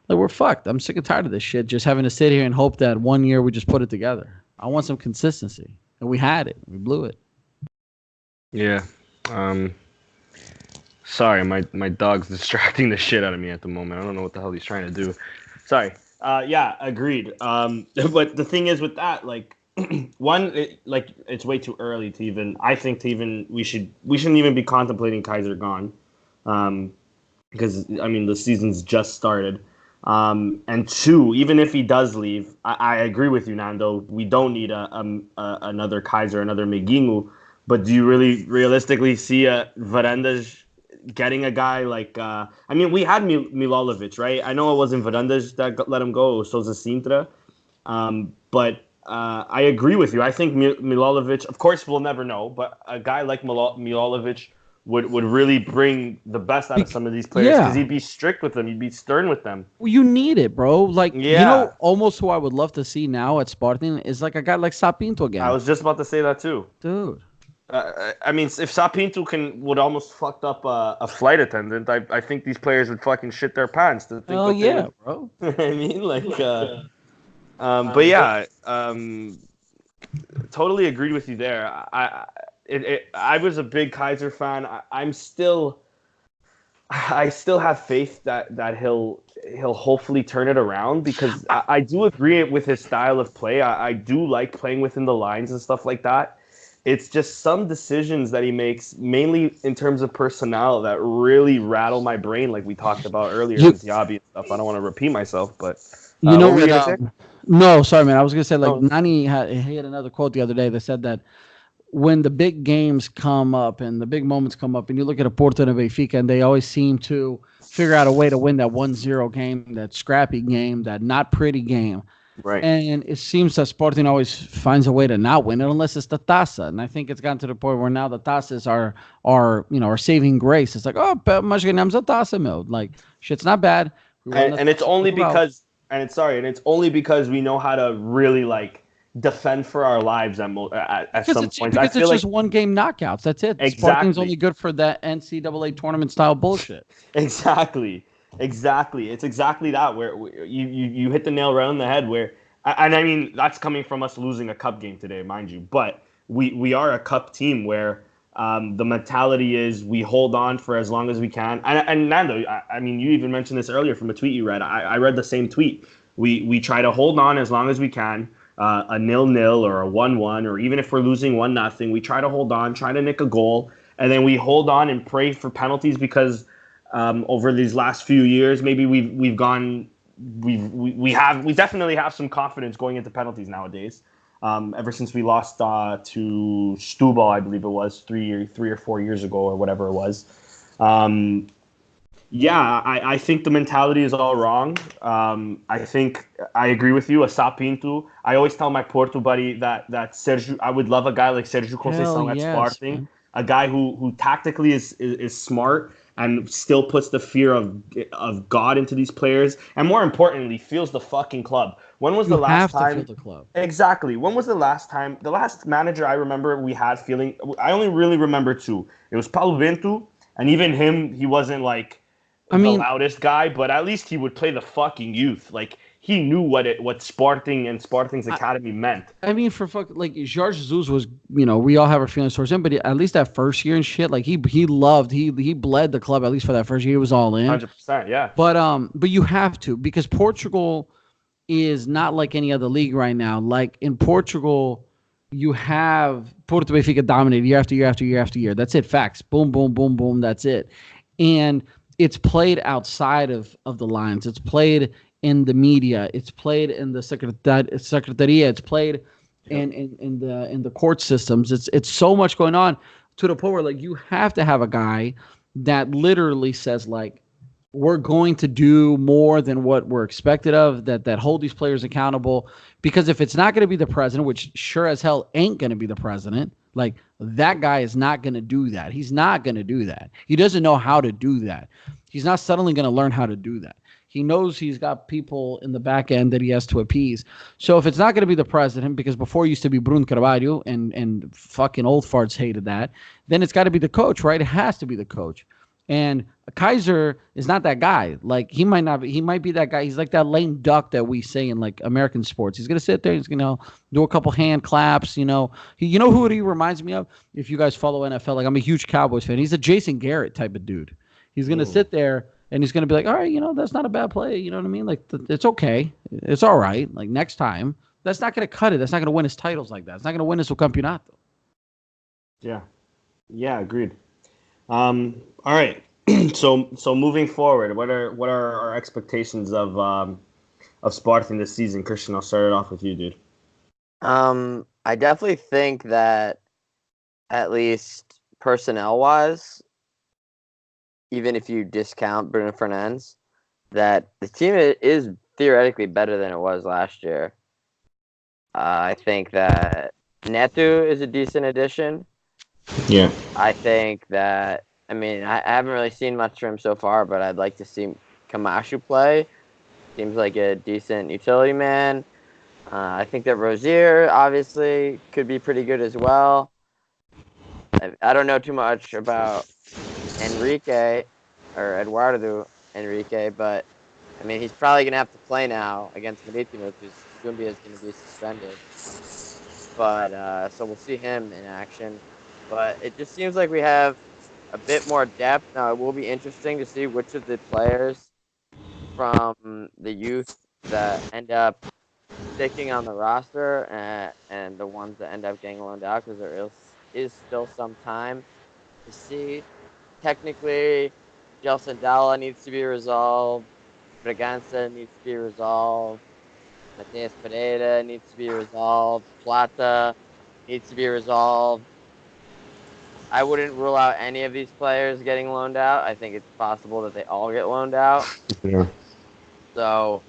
Like, we're fucked. I'm sick and tired of this shit. Just having to sit here and hope that one year we just put it together. I want some consistency. And we had it. We blew it. Yeah. Sorry, my dog's distracting the shit out of me at the moment. I don't know what the hell he's trying to do. Sorry. Yeah, agreed. But the thing is with that, like, it's way too early to even. I think to even we shouldn't even be contemplating Kaiser gone, because I mean the season's just started. And two, even if he does leave, I agree with you, Nando. We don't need another Kaiser, another Meguinho. But do you really realistically see a Varandas getting a guy like? I mean, we had Milolovic, right? I know it wasn't Varandas that let him go. It was Sousa Sintra. But I agree with you. I think Milolovic, of course, we'll never know. But a guy like Milolovic would really bring the best out of some of these players, because he'd be strict with them. He'd be stern with them. Well, you need it, bro. Like, you know, almost who I would love to see now at Sporting is like a guy like Sapinto again. I was just about to say that too. Dude. I mean, if Sapinto would almost fucked up a flight attendant, I think these players would fucking shit their pants. To think oh, yeah, bro. I mean, like... but yeah, totally agreed with you there. I was a big Kaiser fan. I still have faith that he'll hopefully turn it around, because I do agree with his style of play. I do like playing within the lines and stuff like that. It's just some decisions that he makes, mainly in terms of personnel, that really rattle my brain, like we talked about earlier with Yabi and stuff. I don't want to repeat myself, but you know what? No, sorry, man. I was gonna say, like, Nani had another quote the other day that said that when the big games come up and the big moments come up, and you look at a Porto and a Benfica, and they always seem to figure out a way to win that 1-0 game, that scrappy game, that not pretty game. Right. And it seems that Sporting always finds a way to not win it unless it's the Taça. And I think it's gotten to the point where now the Taças are our saving grace. It's like, oh, mas ganhamos a Taça, meu. Like, shit's not bad. And it's only because it's only because we know how to really, like, defend for our lives at some points. Because it's just one game knockouts. That's it. Exactly. Sporting's only good for that NCAA tournament style bullshit. Exactly. It's exactly that, where you hit the nail right on the head. Where, and I mean, that's coming from us losing a cup game today, mind you. But we are a cup team where the mentality is we hold on for as long as we can. And Nando, I mean, you even mentioned this earlier from a tweet you read. I read the same tweet. We try to hold on as long as we can. A 0-0 or a 1-1, or even if we're losing 1-0, we try to hold on, try to nick a goal, and then we hold on and pray for penalties, because over these last few years, maybe we definitely have some confidence going into penalties nowadays. Ever since we lost to Stubal, I believe it was 3 or 4 years ago, or whatever it was. Yeah, I think the mentality is all wrong. I think I agree with you. A Sapinto. I always tell my Porto buddy that Sergio. I would love a guy like Sergio Conceição at Sporting. A guy who tactically is smart and still puts the fear of God into these players, and more importantly, feels the fucking club. When was the last time? To feel the club. Exactly. When was the last time? The last manager I remember we had feeling. I only really remember two. It was Paulo Bento, and even him, he wasn't like the loudest guy, but at least he would play the fucking youth. Like he knew what Sporting and Sporting's academy meant. I mean, for like Jorge Jesus was, we all have our feelings towards him, but at least that first year and shit, like he bled the club at least for that first year. He was all in. 100%, yeah. But you have to, because Portugal is not like any other league right now. Like in Portugal, you have Porto Benfica dominated year after year after year after year. That's it. Facts. Boom, boom, boom, boom. That's it. And it's played outside of the lines. It's played in the media. It's played in the secretaria. It's played in the court systems. It's so much going on to the point where like you have to have a guy that literally says like, we're going to do more than what we're expected of, that hold these players accountable. Because if it's not going to be the president, which sure as hell ain't going to be the president, like that guy is not going to do that. He's not going to do that. He doesn't know how to do that. He's not suddenly going to learn how to do that. He knows he's got people in the back end that he has to appease. So if it's not going to be the president, because before it used to be Bruno Carvalho and fucking old farts hated that, then it's got to be the coach, right? It has to be the coach. And Kaiser is not that guy. Like he might be that guy. He's like that lame duck that we say in like American sports. He's gonna sit there. He's gonna do a couple hand claps. You know who he reminds me of. If you guys follow NFL, like I'm a huge Cowboys fan. He's a Jason Garrett type of dude. He's gonna sit there and he's gonna be like, all right, that's not a bad play. You know what I mean? Like it's okay. It's all right. Like next time, that's not gonna cut it. That's not gonna win his titles like that. It's not gonna win us a campeonato. Yeah, agreed. All right. So moving forward, what are our expectations of Sporting this season? Christian, I'll start it off with you, dude. I definitely think that at least personnel-wise, even if you discount Bruno Fernandes, that the team is theoretically better than it was last year. I think that Neto is a decent addition. Yeah. I think that, I haven't really seen much from him so far, but I'd like to see Camacho play. Seems like a decent utility man. I think that Rozier, obviously, could be pretty good as well. I don't know too much about Enrique, or Eduardo Enrique, but, he's probably going to have to play now against Maritimo because Gumbi is going to be suspended. But, so we'll see him in action. But it just seems like we have a bit more depth. Now, it will be interesting to see which of the players from the youth that end up sticking on the roster and the ones that end up getting loaned out, because there is still some time to see. Technically, Gelson Dalla needs to be resolved. Bragança needs to be resolved. Mateus Pereira needs to be resolved. Plata needs to be resolved. I wouldn't rule out any of these players getting loaned out. I think it's possible that they all get loaned out. Yeah. So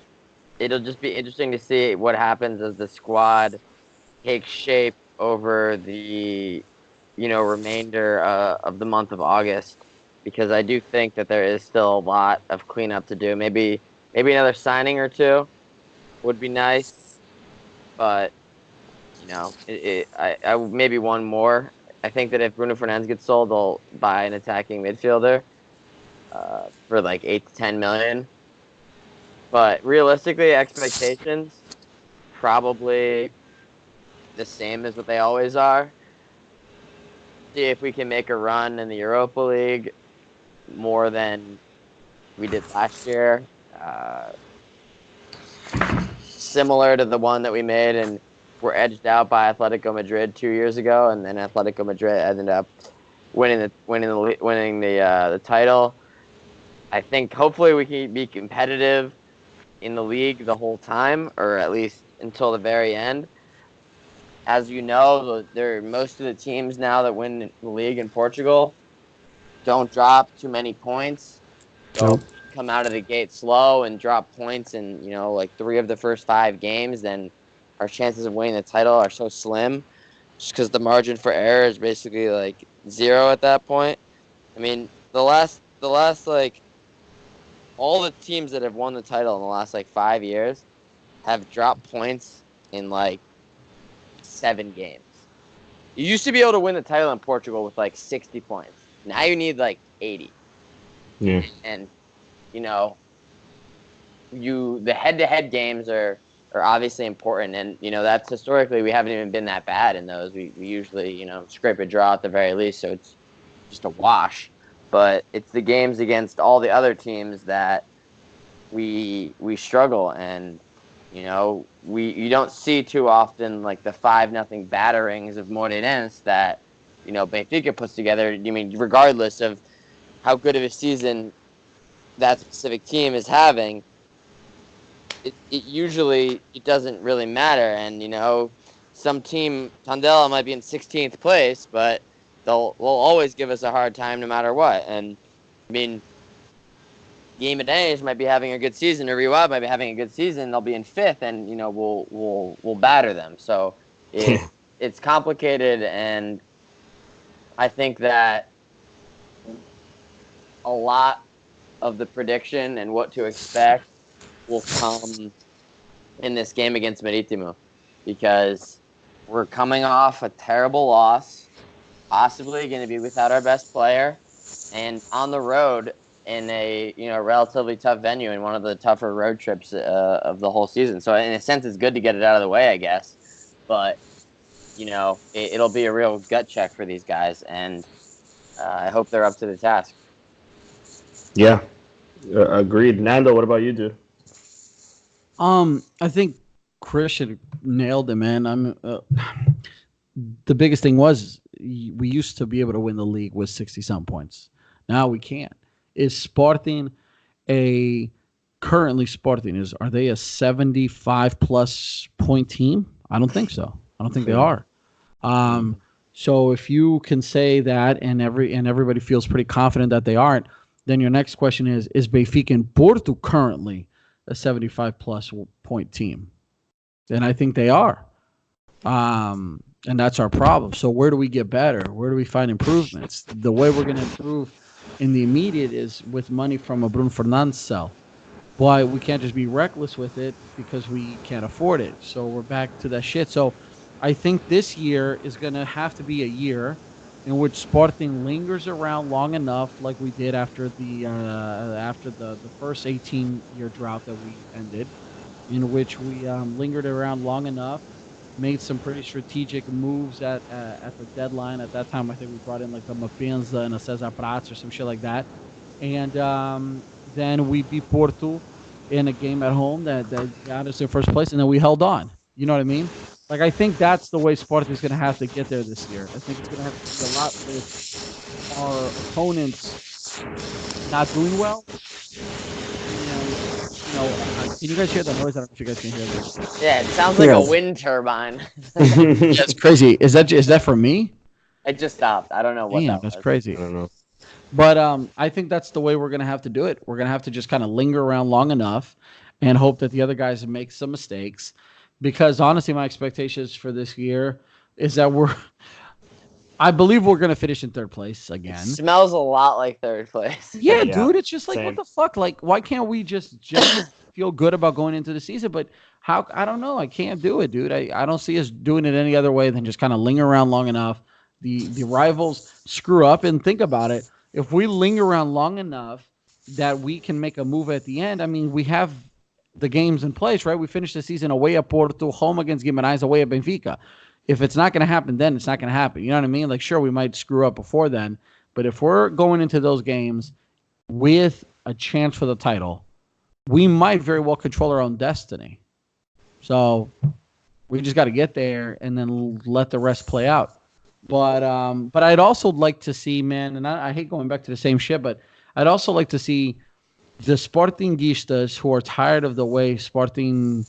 it'll just be interesting to see what happens as the squad takes shape over the, remainder of the month of August, because I do think that there is still a lot of cleanup to do. Maybe another signing or two would be nice, but I maybe one more. I think that if Bruno Fernandes gets sold, they'll buy an attacking midfielder for like 8 to 10 million. But realistically, expectations probably the same as what they always are. See if we can make a run in the Europa League more than we did last year. Similar to the one that we made and were edged out by Atletico Madrid 2 years ago, and then Atletico Madrid ended up winning the title. I think hopefully we can be competitive in the league the whole time, or at least until the very end. As you know, most of the teams now that win the league in Portugal don't drop too many points. They'll come out of the gate slow and drop points in, like 3 of the first 5 games, then our chances of winning the title are so slim just because the margin for error is basically like 0 at that point. The last like all the teams that have won the title in the last like 5 years have dropped points in like 7 games. You used to be able to win the title in Portugal with like 60 points. Now you need like 80. Yeah. And you know, the head-to-head games are obviously important, and that's historically we haven't even been that bad in those. We usually scrape a draw at the very least, so it's just a wash. But it's the games against all the other teams that we struggle, and you don't see too often like the 5-0 batterings of Moreirense that Benfica puts together. I mean, regardless of how good of a season that specific team is having, it usually doesn't really matter. And some team, Tondela, might be in 16th place, but they'll always give us a hard time no matter what. And I mean, Guimarães might be having a good season, or Rio might be having a good season. They'll be in 5th, and we'll batter them. So it's complicated, and I think that a lot of the prediction and what to expect will come in this game against Marítimo, because we're coming off a terrible loss, possibly going to be without our best player, and on the road in a relatively tough venue, in one of the tougher road trips of the whole season. So in a sense, it's good to get it out of the way, I guess. But it'll be a real gut check for these guys, and I hope they're up to the task. Yeah, agreed. Nando, what about you, dude? I think Christian nailed it, man. The biggest thing was we used to be able to win the league with 60-some points. Now we can't. Is Sporting currently are they a 75+ point team? I don't think so. I don't think they are. So if you can say that, and everybody feels pretty confident that they aren't, then your next question is Benfica and Porto currently a 75+ point team? And I think they are. And that's our problem. So where do we get better? Where do we find improvements? The way we're going to improve in the immediate is with money from a Bruno Fernandes sell. But we can't just be reckless with it because we can't afford it. So we're back to that shit. So I think this year is going to have to be a year in which Sporting lingers around long enough, like we did after the first 18-year drought that we ended, in which we lingered around long enough, made some pretty strategic moves at the deadline. At that time, I think we brought in like a Mapenza and a Cesar Prats or some shit like that. And then we beat Porto in a game at home that got us in first place, and then we held on. You know what I mean? Like, I think that's the way Sporting is going to have to get there this year. I think it's going to have to be a lot with our opponents not doing well. Can you guys hear the noise? I don't know if you guys can hear this. Yeah, it sounds like a wind turbine. That's crazy. Is that for me? It just stopped. I don't know what that was. That's crazy. I don't know. But I think that's the way we're going to have to do it. We're going to have to just kind of linger around long enough and hope that the other guys make some mistakes. Because honestly, my expectations for this year is that I believe we're going to finish in 3rd place again. It smells a lot like 3rd place. Yeah, dude. It's just like, same. What the fuck? Like, why can't we just feel good about going into the season? But how? I don't know. I can't do it, dude. I don't see us doing it any other way than just kind of linger around long enough. The rivals screw up, and think about it. If we linger around long enough that we can make a move at the end, I mean, we have the games in place, right? We finished the season away at Porto, home against Guimarães, away at Benfica. If it's not going to happen then, it's not going to happen. You know what I mean? Like, sure, we might screw up before then, but if we're going into those games with a chance for the title, we might very well control our own destiny. So we just got to get there and then let the rest play out. But I'd also like to see, man, and I hate going back to the same shit, but I'd also like to see the Sportingistas who are tired of the way Sporting,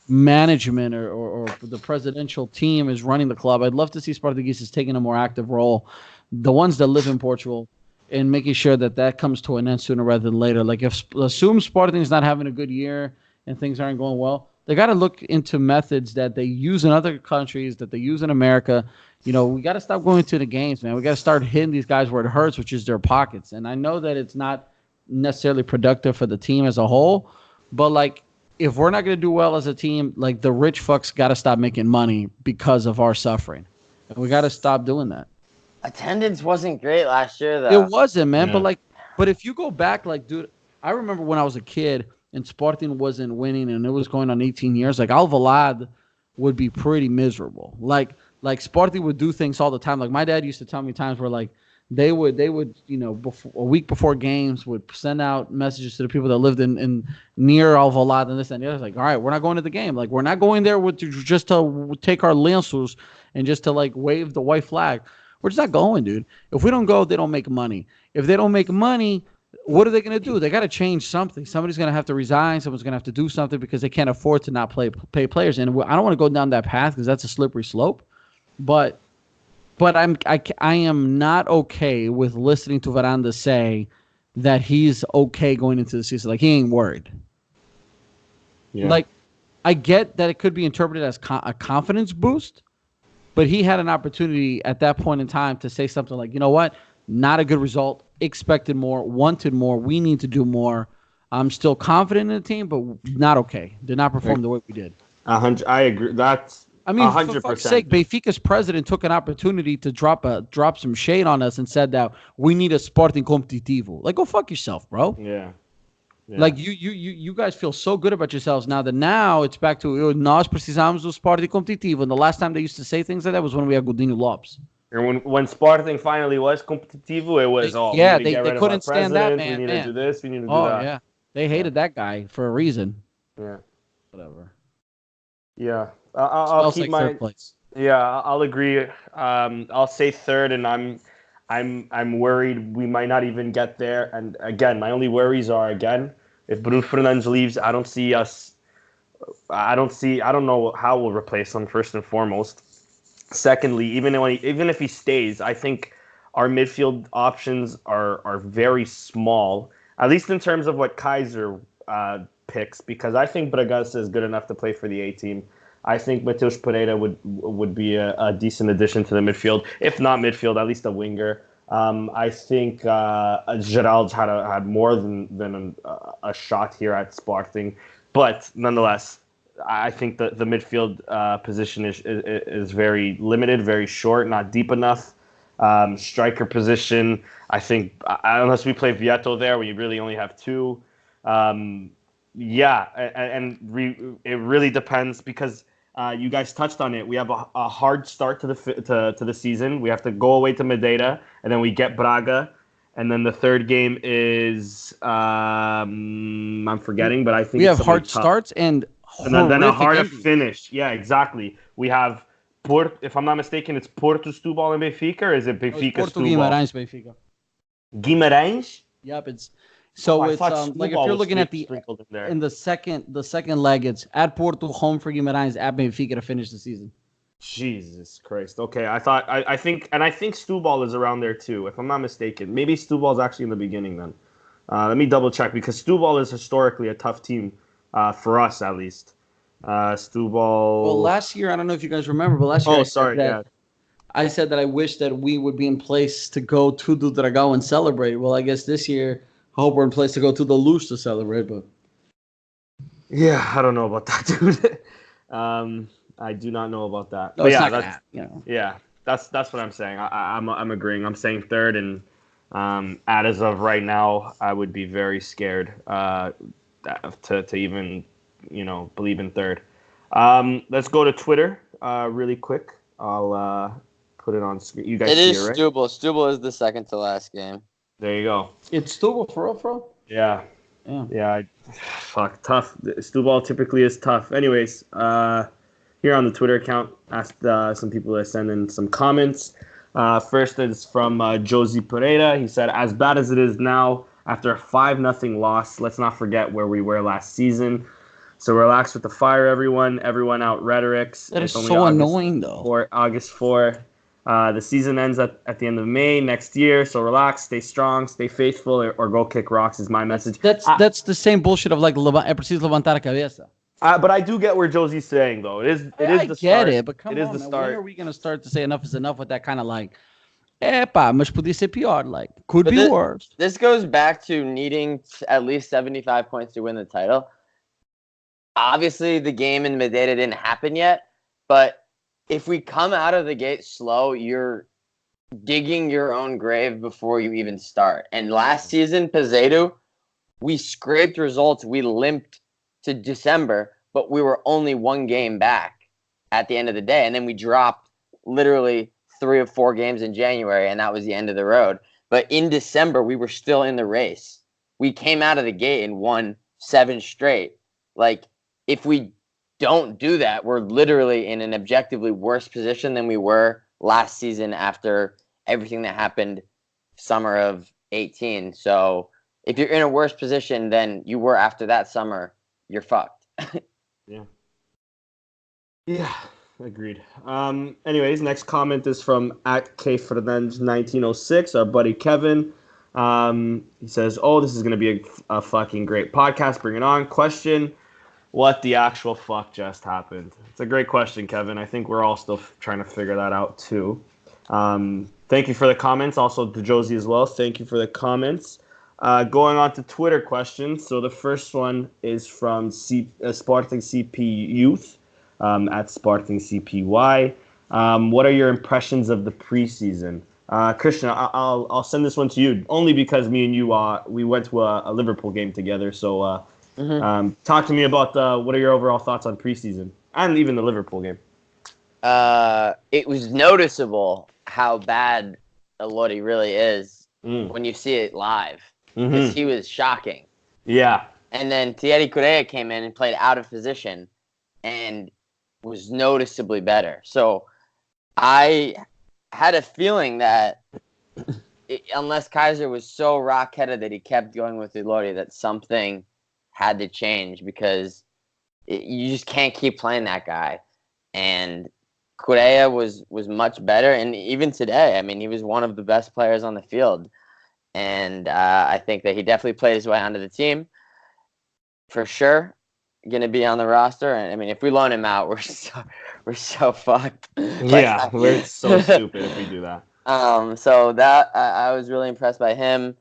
management or the presidential team is running the club. I'd love to see Sportingistas taking a more active role. The ones that live in Portugal, and making sure that comes to an end sooner rather than later. Like, assume Sporting's not having a good year and things aren't going well, they got to look into methods that they use in other countries, that they use in America. We got to stop going to the games, man. We got to start hitting these guys where it hurts, which is their pockets. And I know that it's not necessarily productive for the team as a whole, but like, if we're not going to do well as a team, like, the rich fucks got to stop making money because of our suffering. And we got to stop doing that. Attendance wasn't great last year, though. It wasn't, man. Yeah. But like, But if you go back, like, dude, I remember when I was a kid and Sporting wasn't winning and it was going on 18 years, like Alvalade would be pretty miserable. Like Sporting would do things all the time. Like my dad used to tell me times where like they would before, a week before games would send out messages to the people that lived in near Alvalade and this and the other. Like, all right, we're not going to the game. Like, we're not going there just to take our lenços and just to like wave the white flag. We're just not going, dude. If we don't go, they don't make money. If they don't make money, what are they going to do? They got to change something. Somebody's going to have to resign. Someone's going to have to do something because they can't afford to not pay players. And I don't want to go down that path because that's a slippery slope. But I am not okay with listening to Veranda say that he's okay going into the season. Like, he ain't worried. Yeah. Like, I get that it could be interpreted as a confidence boost, but he had an opportunity at that point in time to say something like, you know what? Not a good result. Expected more. Wanted more. We need to do more. I'm still confident in the team, but not okay. Did not perform the way we did. 100. I agree. I mean, 100%. For fuck's sake, Benfica's president took an opportunity to drop some shade on us and said that we need a Sporting competitivo. Like, go fuck yourself, bro. Yeah. Like, you guys feel so good about yourselves now that now it's back to nós precisamos do Sporting competitivo. And the last time they used to say things like that was when we had Godinho Lopes. And when Sporting finally was competitivo, it was they couldn't stand that man. We need to do this. We need to do that. Oh yeah, they hated that guy for a reason. Yeah. Whatever. Yeah. I'll keep my third place. Yeah, I'll agree. I'll say third, and I'm worried we might not even get there. And again, my only worries are if Bruno Fernandes leaves, I don't see us. I don't know how we'll replace him first and foremost. Secondly, even if he stays, I think our midfield options are very small, at least in terms of what Kaiser picks, because I think Bragaça is good enough to play for the A team. I think Mateus Pereira would be a decent addition to the midfield, if not midfield, at least a winger. I think Gerald had more than a shot here at Sporting, but nonetheless, I think the midfield position is very limited, very short, not deep enough. Striker position, I think, unless we play Vieto there, we really only have two. It really depends because you guys touched on it. We have a hard start to the season. We have to go away to Madeira, and then we get Braga, and then the third game is I'm forgetting, but I think we have hard starts and then a hard endings. finish. Yeah, exactly. We have if I'm not mistaken, it's Porto, Setúbal, and Benfica, or is it Benfica, Porto, Setúbal? Guimarães, Benfica. Guimarães? Yep, it's like if you're looking at in the second leg, it's at Porto, home for Guimarães, at Benfica to finish the season. Jesus Christ. Okay, I think Setúbal is around there too, if I'm not mistaken. Maybe Setúbal is actually in the beginning then. Let me double check because Setúbal is historically a tough team for us at least. Setúbal. Well, last year I don't know if you guys remember, but last year I said that I wish that we would be in place to go to the Dragão and celebrate. Well, I guess this year I hope we're in place to go to the Luz to celebrate, but yeah, I don't know about that, dude. I do not know about that. No, but yeah, that's what I'm saying. I'm agreeing. I'm saying third, and as of right now, I would be very scared to even believe in third. Let's go to Twitter really quick. I'll put it on screen. You guys see it, right? Setúbal is the second to last game. There you go. It's Setúbal for real? Yeah. Fuck, tough. Setúbal typically is tough. Anyways, here on the Twitter account, asked some people to send in some comments. First is from Josie Pereira. He said, as bad as it is now, after a 5-0 loss, let's not forget where we were last season. So relax with the fire, everyone. Everyone out rhetorics. That is so annoying, though. August 4. The season ends at the end of May next year. So relax, stay strong, stay faithful, or go kick rocks is my message. That's the same bullshit of like, é preciso levantar a cabeça. But I do get where Josie's saying, though. It is the start. I get it, but come on, man. When are we going to start to say enough is enough with that kind of like, mas podia ser pior. Like, could be worse. This goes back to needing at least 75 points to win the title. Obviously, the game in Madeira didn't happen yet, but if we come out of the gate slow, you're digging your own grave before you even start. And last season, Peseto, we scraped results. We limped to December, but we were only one game back at the end of the day. And then we dropped literally 3 or 4 games in January, and that was the end of the road. But in December, we were still in the race. We came out of the gate and won 7 straight. Like, if we don't do that, we're literally in an objectively worse position than we were last season after everything that happened summer of 18. So if you're in a worse position than you were after that summer, you're fucked. Yeah. Yeah, agreed. Anyways, next comment is from @KFernandez1906, our buddy Kevin. He says, "Oh, this is gonna be a fucking great podcast. Bring it on." Question: what the actual fuck just happened? It's a great question, Kevin. I think we're all still trying to figure that out too. Thank you for the comments. Also to Josie as well. Thank you for the comments. Going on to Twitter questions. So the first one is from Sporting CP Youth at Sporting CPY. What are your impressions of the preseason? Christian, I'll send this one to you only because me and you we went to a Liverpool game together. So talk to me about what are your overall thoughts on preseason and even the Liverpool game. It was noticeable how bad Elordi really is when you see it live. Because he was shocking. Yeah. And then Thierry Correa came in and played out of position and was noticeably better. So I had a feeling that unless Kaiser was so rock-headed that he kept going with Elordi, that something had to change because you just can't keep playing that guy. And Correa was much better. And even today, I mean, he was one of the best players on the field. And I think that he definitely played his way onto the team. For sure, going to be on the roster. And I mean, if we loan him out, we're so fucked. Yeah, we're so stupid if we do that. So that I was really impressed by him.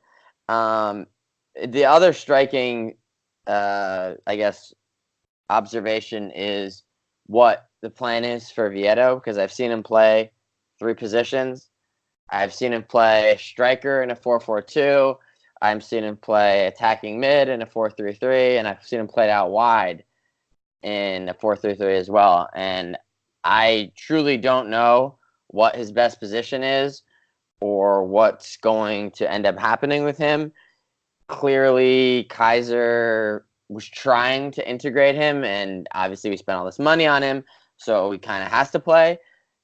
The other striking, I guess, observation is what the plan is for Vieto, because I've seen him play 3 positions. I've seen him play striker in a 4-4-2. I've seen him play attacking mid in a 4-3-3, and I've seen him play out wide in a 4-3-3 as well. And I truly don't know what his best position is or what's going to end up happening with him. Clearly, Kaiser was trying to integrate him, and obviously we spent all this money on him, so he kind of has to play.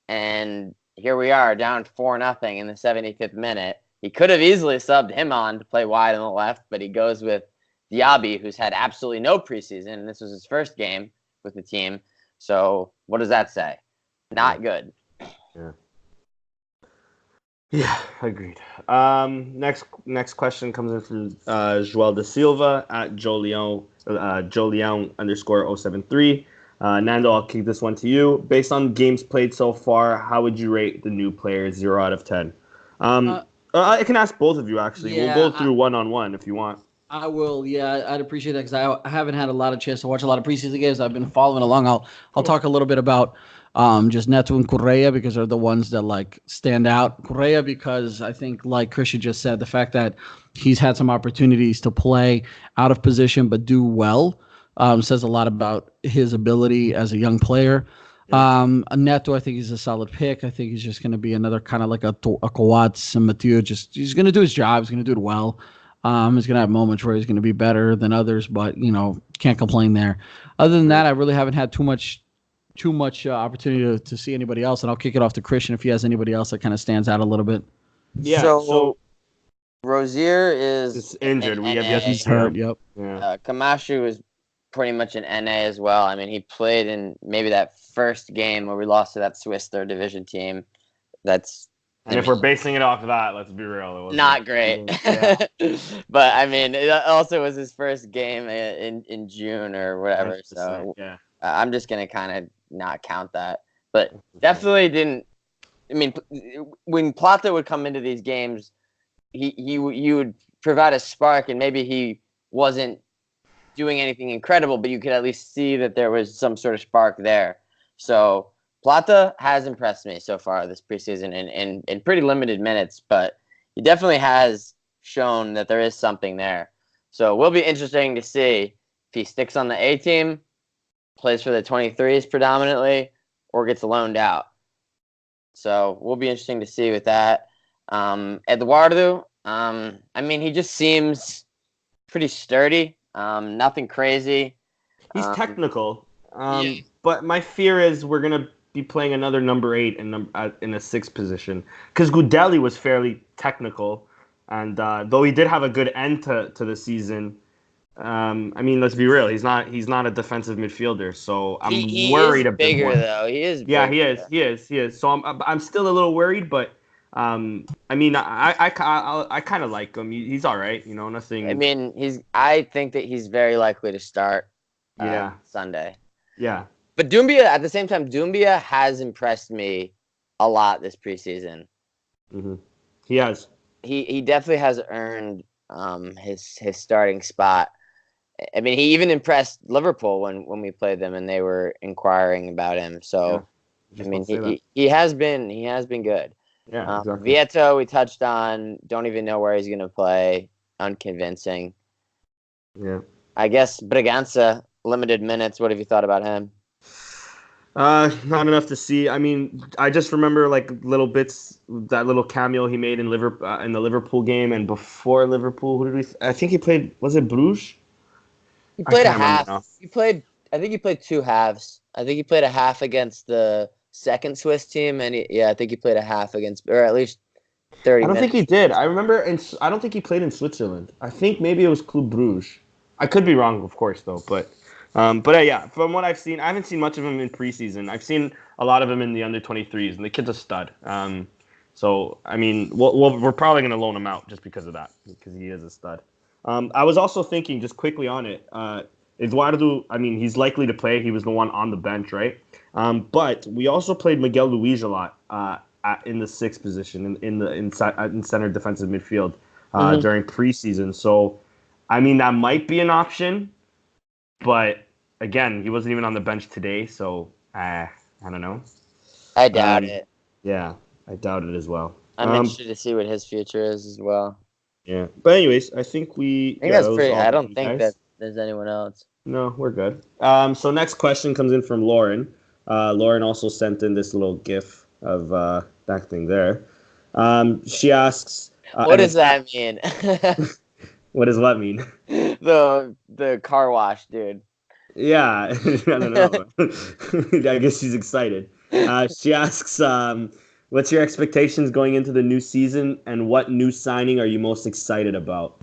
And here we are, down 4-0 in the 75th minute. He could have easily subbed him on to play wide on the left, but he goes with Diaby, who's had absolutely no preseason, and this was his first game with the team. So what does that say? Not good. Yeah, agreed. Next question comes in from Joel Da Silva at Joleon_073. Nando, I'll kick this one to you. Based on games played so far, how would you rate the new players 0 out of 10? I can ask both of you, actually. Yeah, we'll go through one-on-one if you want. I will. Yeah, I'd appreciate that because I haven't had a lot of chance to watch a lot of preseason games. I've been following along. I'll talk a little bit about just Neto and Correa because they're the ones that like stand out. Correa because I think, like Christian just said, the fact that he's had some opportunities to play out of position but do well says a lot about his ability as a young player. Neto, I think he's a solid pick. I think he's just going to be another kind of like a Coates and Mathieu. He's going to do his job. He's going to do it well. He's going to have moments where he's going to be better than others, but, can't complain there. Other than that, I really haven't had too much opportunity to see anybody else, and I'll kick it off to Christian if he has anybody else that kind of stands out a little bit. Yeah, so Rozier is injured. He's hurt, yep. Yeah. Camacho is pretty much an NA as well. I mean, he played in maybe that first game where we lost to that Swiss third division team. And if we're basing it off of that, let's be real. It wasn't not great. Yeah. But, I mean, it also was his first game in June or whatever. So yeah. I'm just going to kind of not count that. But definitely didn't – I mean, when Plata would come into these games, he would provide a spark, and maybe he wasn't doing anything incredible, but you could at least see that there was some sort of spark there. So Plata has impressed me so far this preseason in pretty limited minutes, but he definitely has shown that there is something there. So it will be interesting to see if he sticks on the A team, plays for the 23s predominantly, or gets loaned out. So will be interesting to see with that. Eduardo, I mean, he just seems pretty sturdy. Nothing crazy. He's technical. Yeah. But my fear is we're gonna be playing another number 8 in a 6 position because Goudelli was fairly technical, and though he did have a good end to the season. I mean, let's be real. He's not a defensive midfielder, so I'm he worried is a bit bigger more. though. He is. Yeah, Bigger. he is. So I'm still a little worried, but I mean, I kind of like him. He's all right, you know, nothing. I mean, I think that he's very likely to start. Yeah. Sunday. Yeah. But Doumbia, at the same time, Doumbia has impressed me a lot this preseason. Mm-hmm. He has. He definitely has earned his starting spot. I mean, he even impressed Liverpool when we played them and they were inquiring about him. So, yeah. I mean, he has been good. Yeah, exactly. Vieto, we touched on. Don't even know where he's going to play. Unconvincing. Yeah. I guess Braganza, limited minutes. What have you thought about him? Not enough to see. I mean, I just remember like little bits, that little cameo he made in in the Liverpool game, and before Liverpool, who did we? I think he played. Was it Bruges? He played a I can't remember half. now. I think he played 2 halves. I think he played a half against the second Swiss team, and I think he played a half against, or at least 30 I don't minutes. think he did. I remember, I don't think he played in Switzerland. I think maybe it was Club Bruges. I could be wrong, of course, though. But yeah, from what I've seen, I haven't seen much of him in preseason. I've seen a lot of him in the under-23s, and the kid's a stud. So I mean, we're probably going to loan him out just because of that, because he is a stud. I was also thinking, just quickly on it, Eduardo. I mean, he's likely to play. He was the one on the bench, right? But we also played Miguel Luis a lot. In the 6th position in center defensive midfield during preseason. So, I mean, that might be an option, but again, he wasn't even on the bench today. So, I don't know. I doubt it. Yeah, I doubt it as well. I'm interested to see what his future is as well. Yeah, but anyways, I think that's pretty. I don't think that there's anyone else. No, we're good. So next question comes in from Lauren. Lauren also sent in this little GIF of that thing there. She asks, "What does that mean?" What does what mean? The car wash, dude. Yeah, I don't know. I guess she's excited. She asks, "What's your expectations going into the new season, and what new signing are you most excited about?"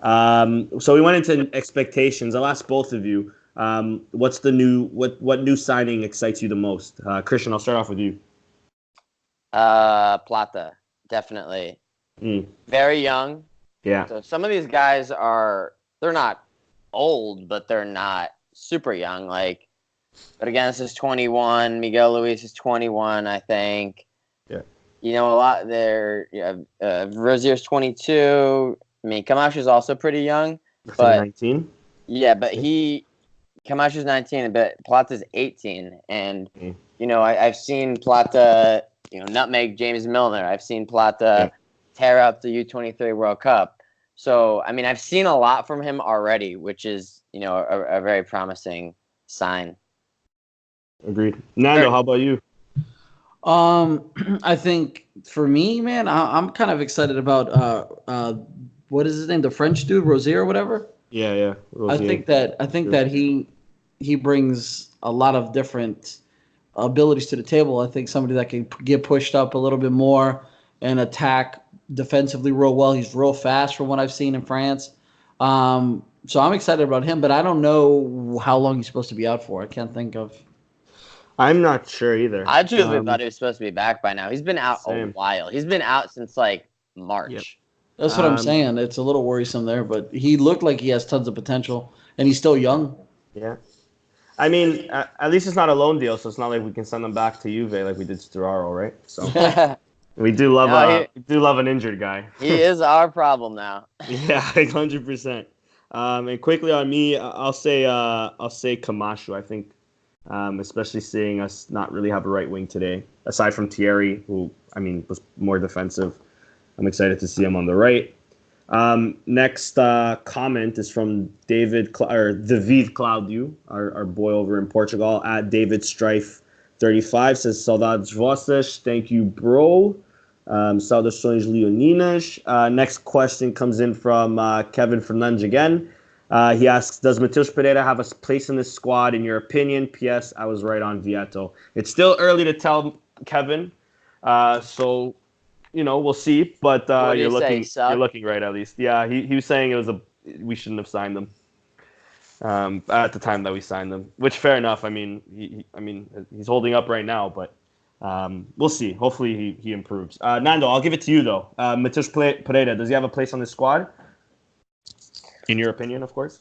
So we went into expectations. I'll ask both of you. What's the new what new signing excites you the most? Christian, I'll start off with you. Plata, definitely. Very young. Yeah. So some of these guys they're not old, but they're not super young. Like, but again, this is 21. Miguel Luis is 21, I think. Yeah. You know, a lot there. Rozier's 22. I mean, Camacho's also pretty young. But 19. Yeah, but Camacho's 19, but Plata's 18, and you know, I've seen Plata, nutmeg James Milner. I've seen Plata tear up the U23 World Cup. So, I mean, I've seen a lot from him already, which is, a very promising sign. Agreed. Nando, how about you? I think for me, man, I'm kind of excited about what is his name, the French dude, Rosier or whatever. Yeah. Rosier. I think that he brings a lot of different abilities to the table. I think somebody that can get pushed up a little bit more and attack defensively real well. He's real fast from what I've seen in France. So I'm excited about him, but I don't know how long he's supposed to be out for. I can't think of. I'm not sure either. I truly thought he was supposed to be back by now. He's been out a while. He's been out since like March. Yep. That's what I'm saying. It's a little worrisome there, but he looked like he has tons of potential, and he's still young. Yeah. I mean, at least it's not a loan deal, so it's not like we can send him back to Juve like we did Sturaro, right? So we do love an injured guy. He is our problem now. Yeah, 100%. And quickly on me, I'll say Camacho. I think especially seeing us not really have a right wing today, aside from Thierry, who, I mean, was more defensive. I'm excited to see him on the right. Next comment is from David, or David Claudio, our boy over in Portugal, at David Strife 35, says, Saudades vossas, thank you, bro. Saudações leoninas. Next question comes in from Kevin Fernandes again. He asks, does Matheus Pereira have a place in this squad, in your opinion? P.S. I was right on Vieto. It's still early to tell, Kevin. So, we'll see. But you're looking right at least. Yeah, he was saying we shouldn't have signed them at the time that we signed them. Which, fair enough. I mean, he's holding up right now, but we'll see. Hopefully he improves. Nando, I'll give it to you though. Matheus Pereira, does he have a place on this squad? In your opinion, of course.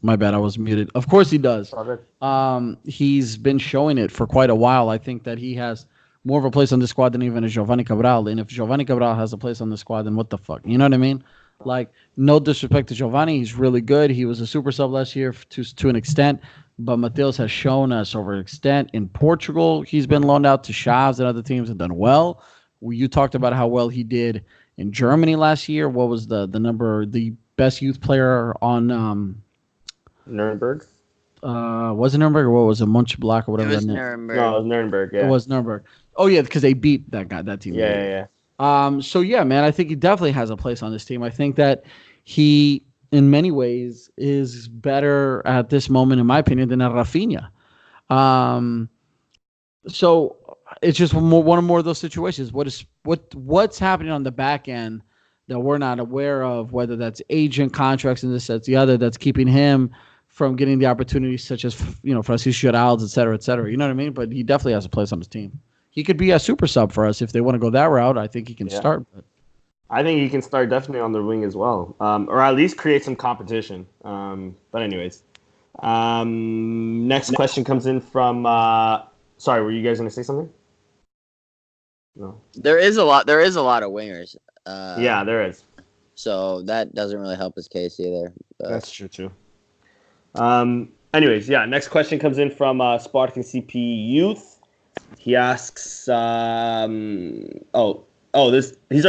My bad, I was muted. Of course he does. He's been showing it for quite a while. I think that he has more of a place on the squad than even Giovanni Cabral. And if Giovanni Cabral has a place on the squad, then what the fuck? You know what I mean? Like, no disrespect to Giovanni. He's really good. He was a super sub last year to an extent. But Matheus has shown us over extent. In Portugal, he's been loaned out to Chaves and other teams and done well. You talked about how well he did in Germany last year. What was the best youth player on Nuremberg? Was it Nuremberg or what was it? Mönchengladbach or whatever. It was Nuremberg. No, it was Nuremberg. Yeah, it was Nuremberg. Oh yeah, because they beat that team. Yeah. So yeah, man, I think he definitely has a place on this team. I think that he, in many ways, is better at this moment, in my opinion, than Rafinha. So it's just one more of those situations. What's happening on the back end that we're not aware of, whether that's agent contracts and this, that's the other, that's keeping him from getting the opportunities such as, Francisco Geralds, et cetera, et cetera. You know what I mean? But he definitely has a place on his team. He could be a super sub for us if they want to go that route. I think he can start. But I think he can start definitely on the wing as well, or at least create some competition. But anyways, next question comes in from. Sorry, were you guys going to say something? No. There is a lot of wingers. Yeah, there is. So that doesn't really help his case either. But. That's true too. Anyways, yeah. Next question comes in from Sporting CP Youth. He asks, he's our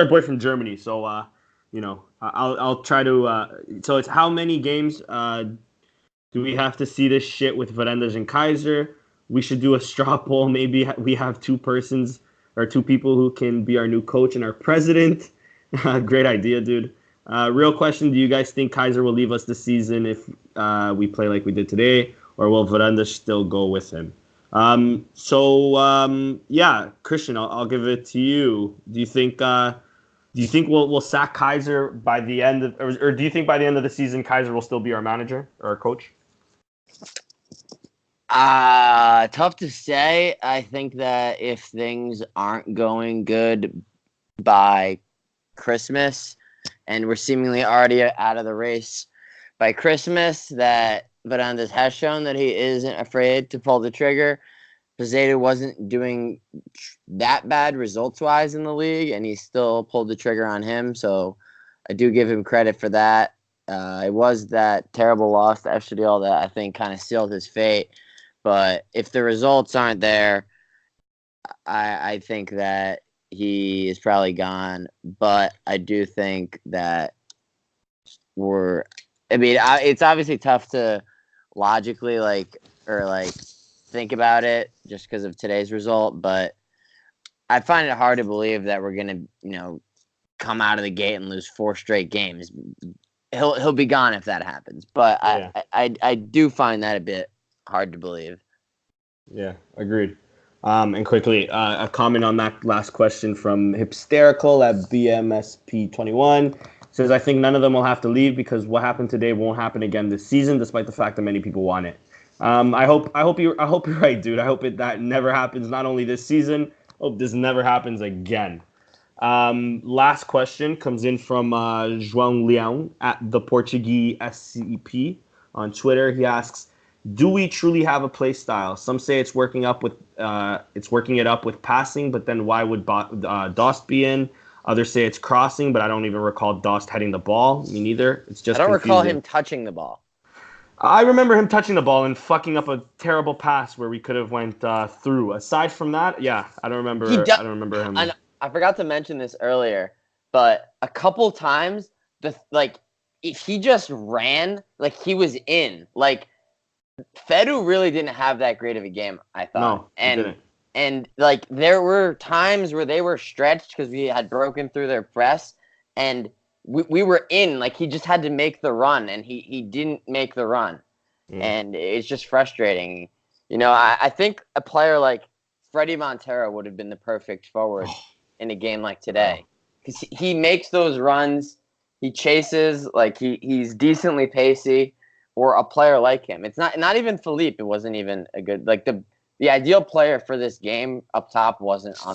boy from Germany. So, I'll try to. So it's how many games do we have to see this shit with Varandas and Kaiser? We should do a straw poll. Maybe we have two people who can be our new coach and our president. Great idea, dude. Real question: do you guys think Kaiser will leave us this season if we play like we did today, or will Varandas still go with him? Christian, I'll give it to you. Do you think we'll sack Kaiser by the end of, or do you think by the end of the season Kaiser will still be our manager or our coach? Tough to say. I think that if things aren't going good by Christmas, and we're seemingly already out of the race by Christmas, that Varandas has shown that he isn't afraid to pull the trigger. Peseiro wasn't doing that bad results-wise in the league, and he still pulled the trigger on him, so I do give him credit for that. It was that terrible loss to Estoril that I think kind of sealed his fate. But if the results aren't there, I think that he is probably gone. But I do think that it's obviously tough to logically think about it just because of today's result. But I find it hard to believe that we're going to, come out of the gate and lose 4 straight games. He'll be gone if that happens. But yeah. I do find that a bit hard to believe. Yeah, agreed. And quickly, a comment on that last question from Hysterical at BMSP21 says, I think none of them will have to leave because what happened today won't happen again this season, despite the fact that many people want it. I hope you're right, dude. I hope that never happens. Not only this season, hope this never happens again. Last question comes in from João Leão at the Portuguese SCP on Twitter. He asks, do we truly have a play style? Some say it's working it up with passing, but then why would Dost be in? Others say it's crossing, but I don't even recall Dost heading the ball. Me neither. It's just I don't confusing. recall him touching the ball. I remember him touching the ball and fucking up a terrible pass where we could have went through. Aside from that, yeah, I don't remember. I don't remember him. I forgot to mention this earlier, but a couple times if he just ran, like he was in. Like Fedu really didn't have that great of a game, I thought. No, he didn't. And like there were times where they were stretched because we had broken through their press, and we were in. Like he just had to make the run, and he didn't make the run, and it's just frustrating. You know, I think a player like Freddie Montero would have been the perfect forward in a game like today, because he makes those runs, he chases, like he's decently pacey, or a player like him. It's not even Philippe. It wasn't even a good like the ideal player for this game up top wasn't on.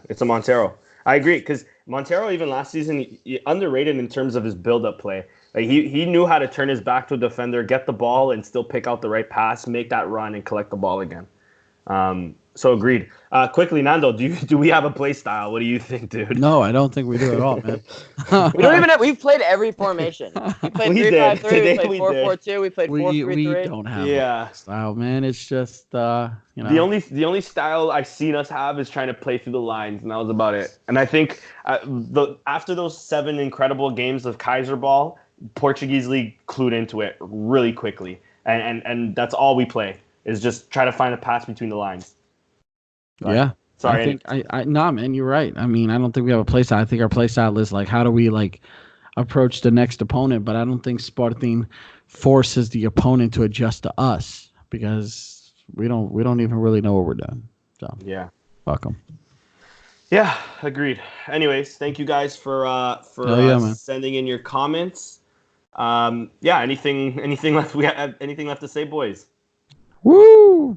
It's a Montero. I agree, because Montero, even last season, he underrated in terms of his build-up play. Like he knew how to turn his back to a defender, get the ball, and still pick out the right pass, make that run, and collect the ball again. So agreed. Quickly, Nando, do we have a play style? What do you think, dude? No, I don't think we do at all, man. We don't even have. We've played every formation. We played 3-5-3. We played 4-4-2. We played 4-3-3. We don't have a style, man. It's just you know. The only style I've seen us have is trying to play through the lines, and that was about it. And I think after those 7 incredible games of Kaiser ball, Portuguese league clued into it really quickly, and that's all we play is just try to find a pass between the lines. Yeah. Sorry. Nah, man, you're right. I mean, I don't think we have a play style. I think our play style is like, how do we like approach the next opponent? But I don't think Sporting forces the opponent to adjust to us, because we don't even really know what we're doing. So yeah, fuck them. Yeah, agreed. Anyways, thank you guys for sending in your comments. Anything left? We have anything left to say, boys? Woo!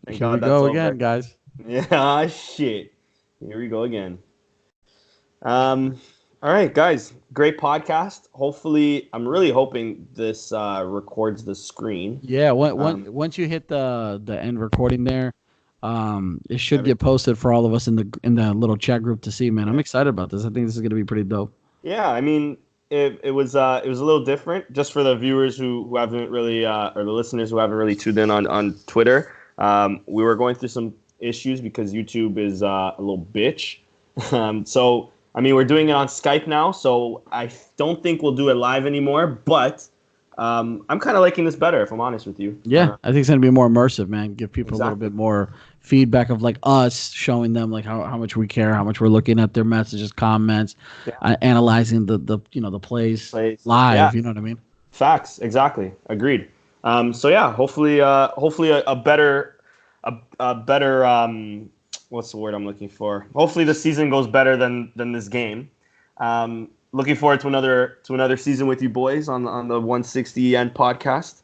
Thank Here God we that's go over. again, guys. Yeah, shit. Here we go again. All right, guys. Great podcast. Hopefully, I'm really hoping this records the screen. Yeah, once you hit the end recording there, it should get posted for all of us in the little chat group to see, man. I'm excited about this. I think this is gonna be pretty dope. Yeah, I mean, it was a little different, just for the viewers who haven't really or the listeners who haven't really tuned in on Twitter. We were going through some issues because YouTube is a little bitch. So, I mean, we're doing it on Skype now, so I don't think we'll do it live anymore, but I'm kind of liking this better, if I'm honest with you. Yeah, I think it's going to be more immersive, man. Give people a little bit more feedback of like us, showing them like how much we care, how much we're looking at their messages, comments, analyzing the plays live, yeah. You know what I mean? Facts, exactly. Agreed. So yeah, hopefully a better what's the word I'm looking for? Hopefully the season goes better than this game. Looking forward to another season with you boys on the 160EN podcast.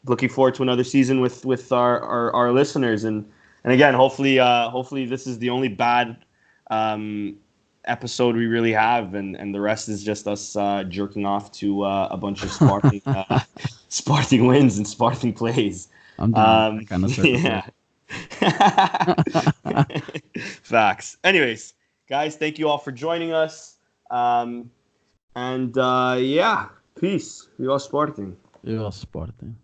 Looking forward to another season with our listeners, and again, hopefully this is the only bad episode we really have, and the rest is just us jerking off to a bunch of Sporting wins and Sporting plays. I'm doing that kind of circle. Yeah. Facts. Anyways, guys, thank you all for joining us. Peace. Viva Sporting. Viva Sporting.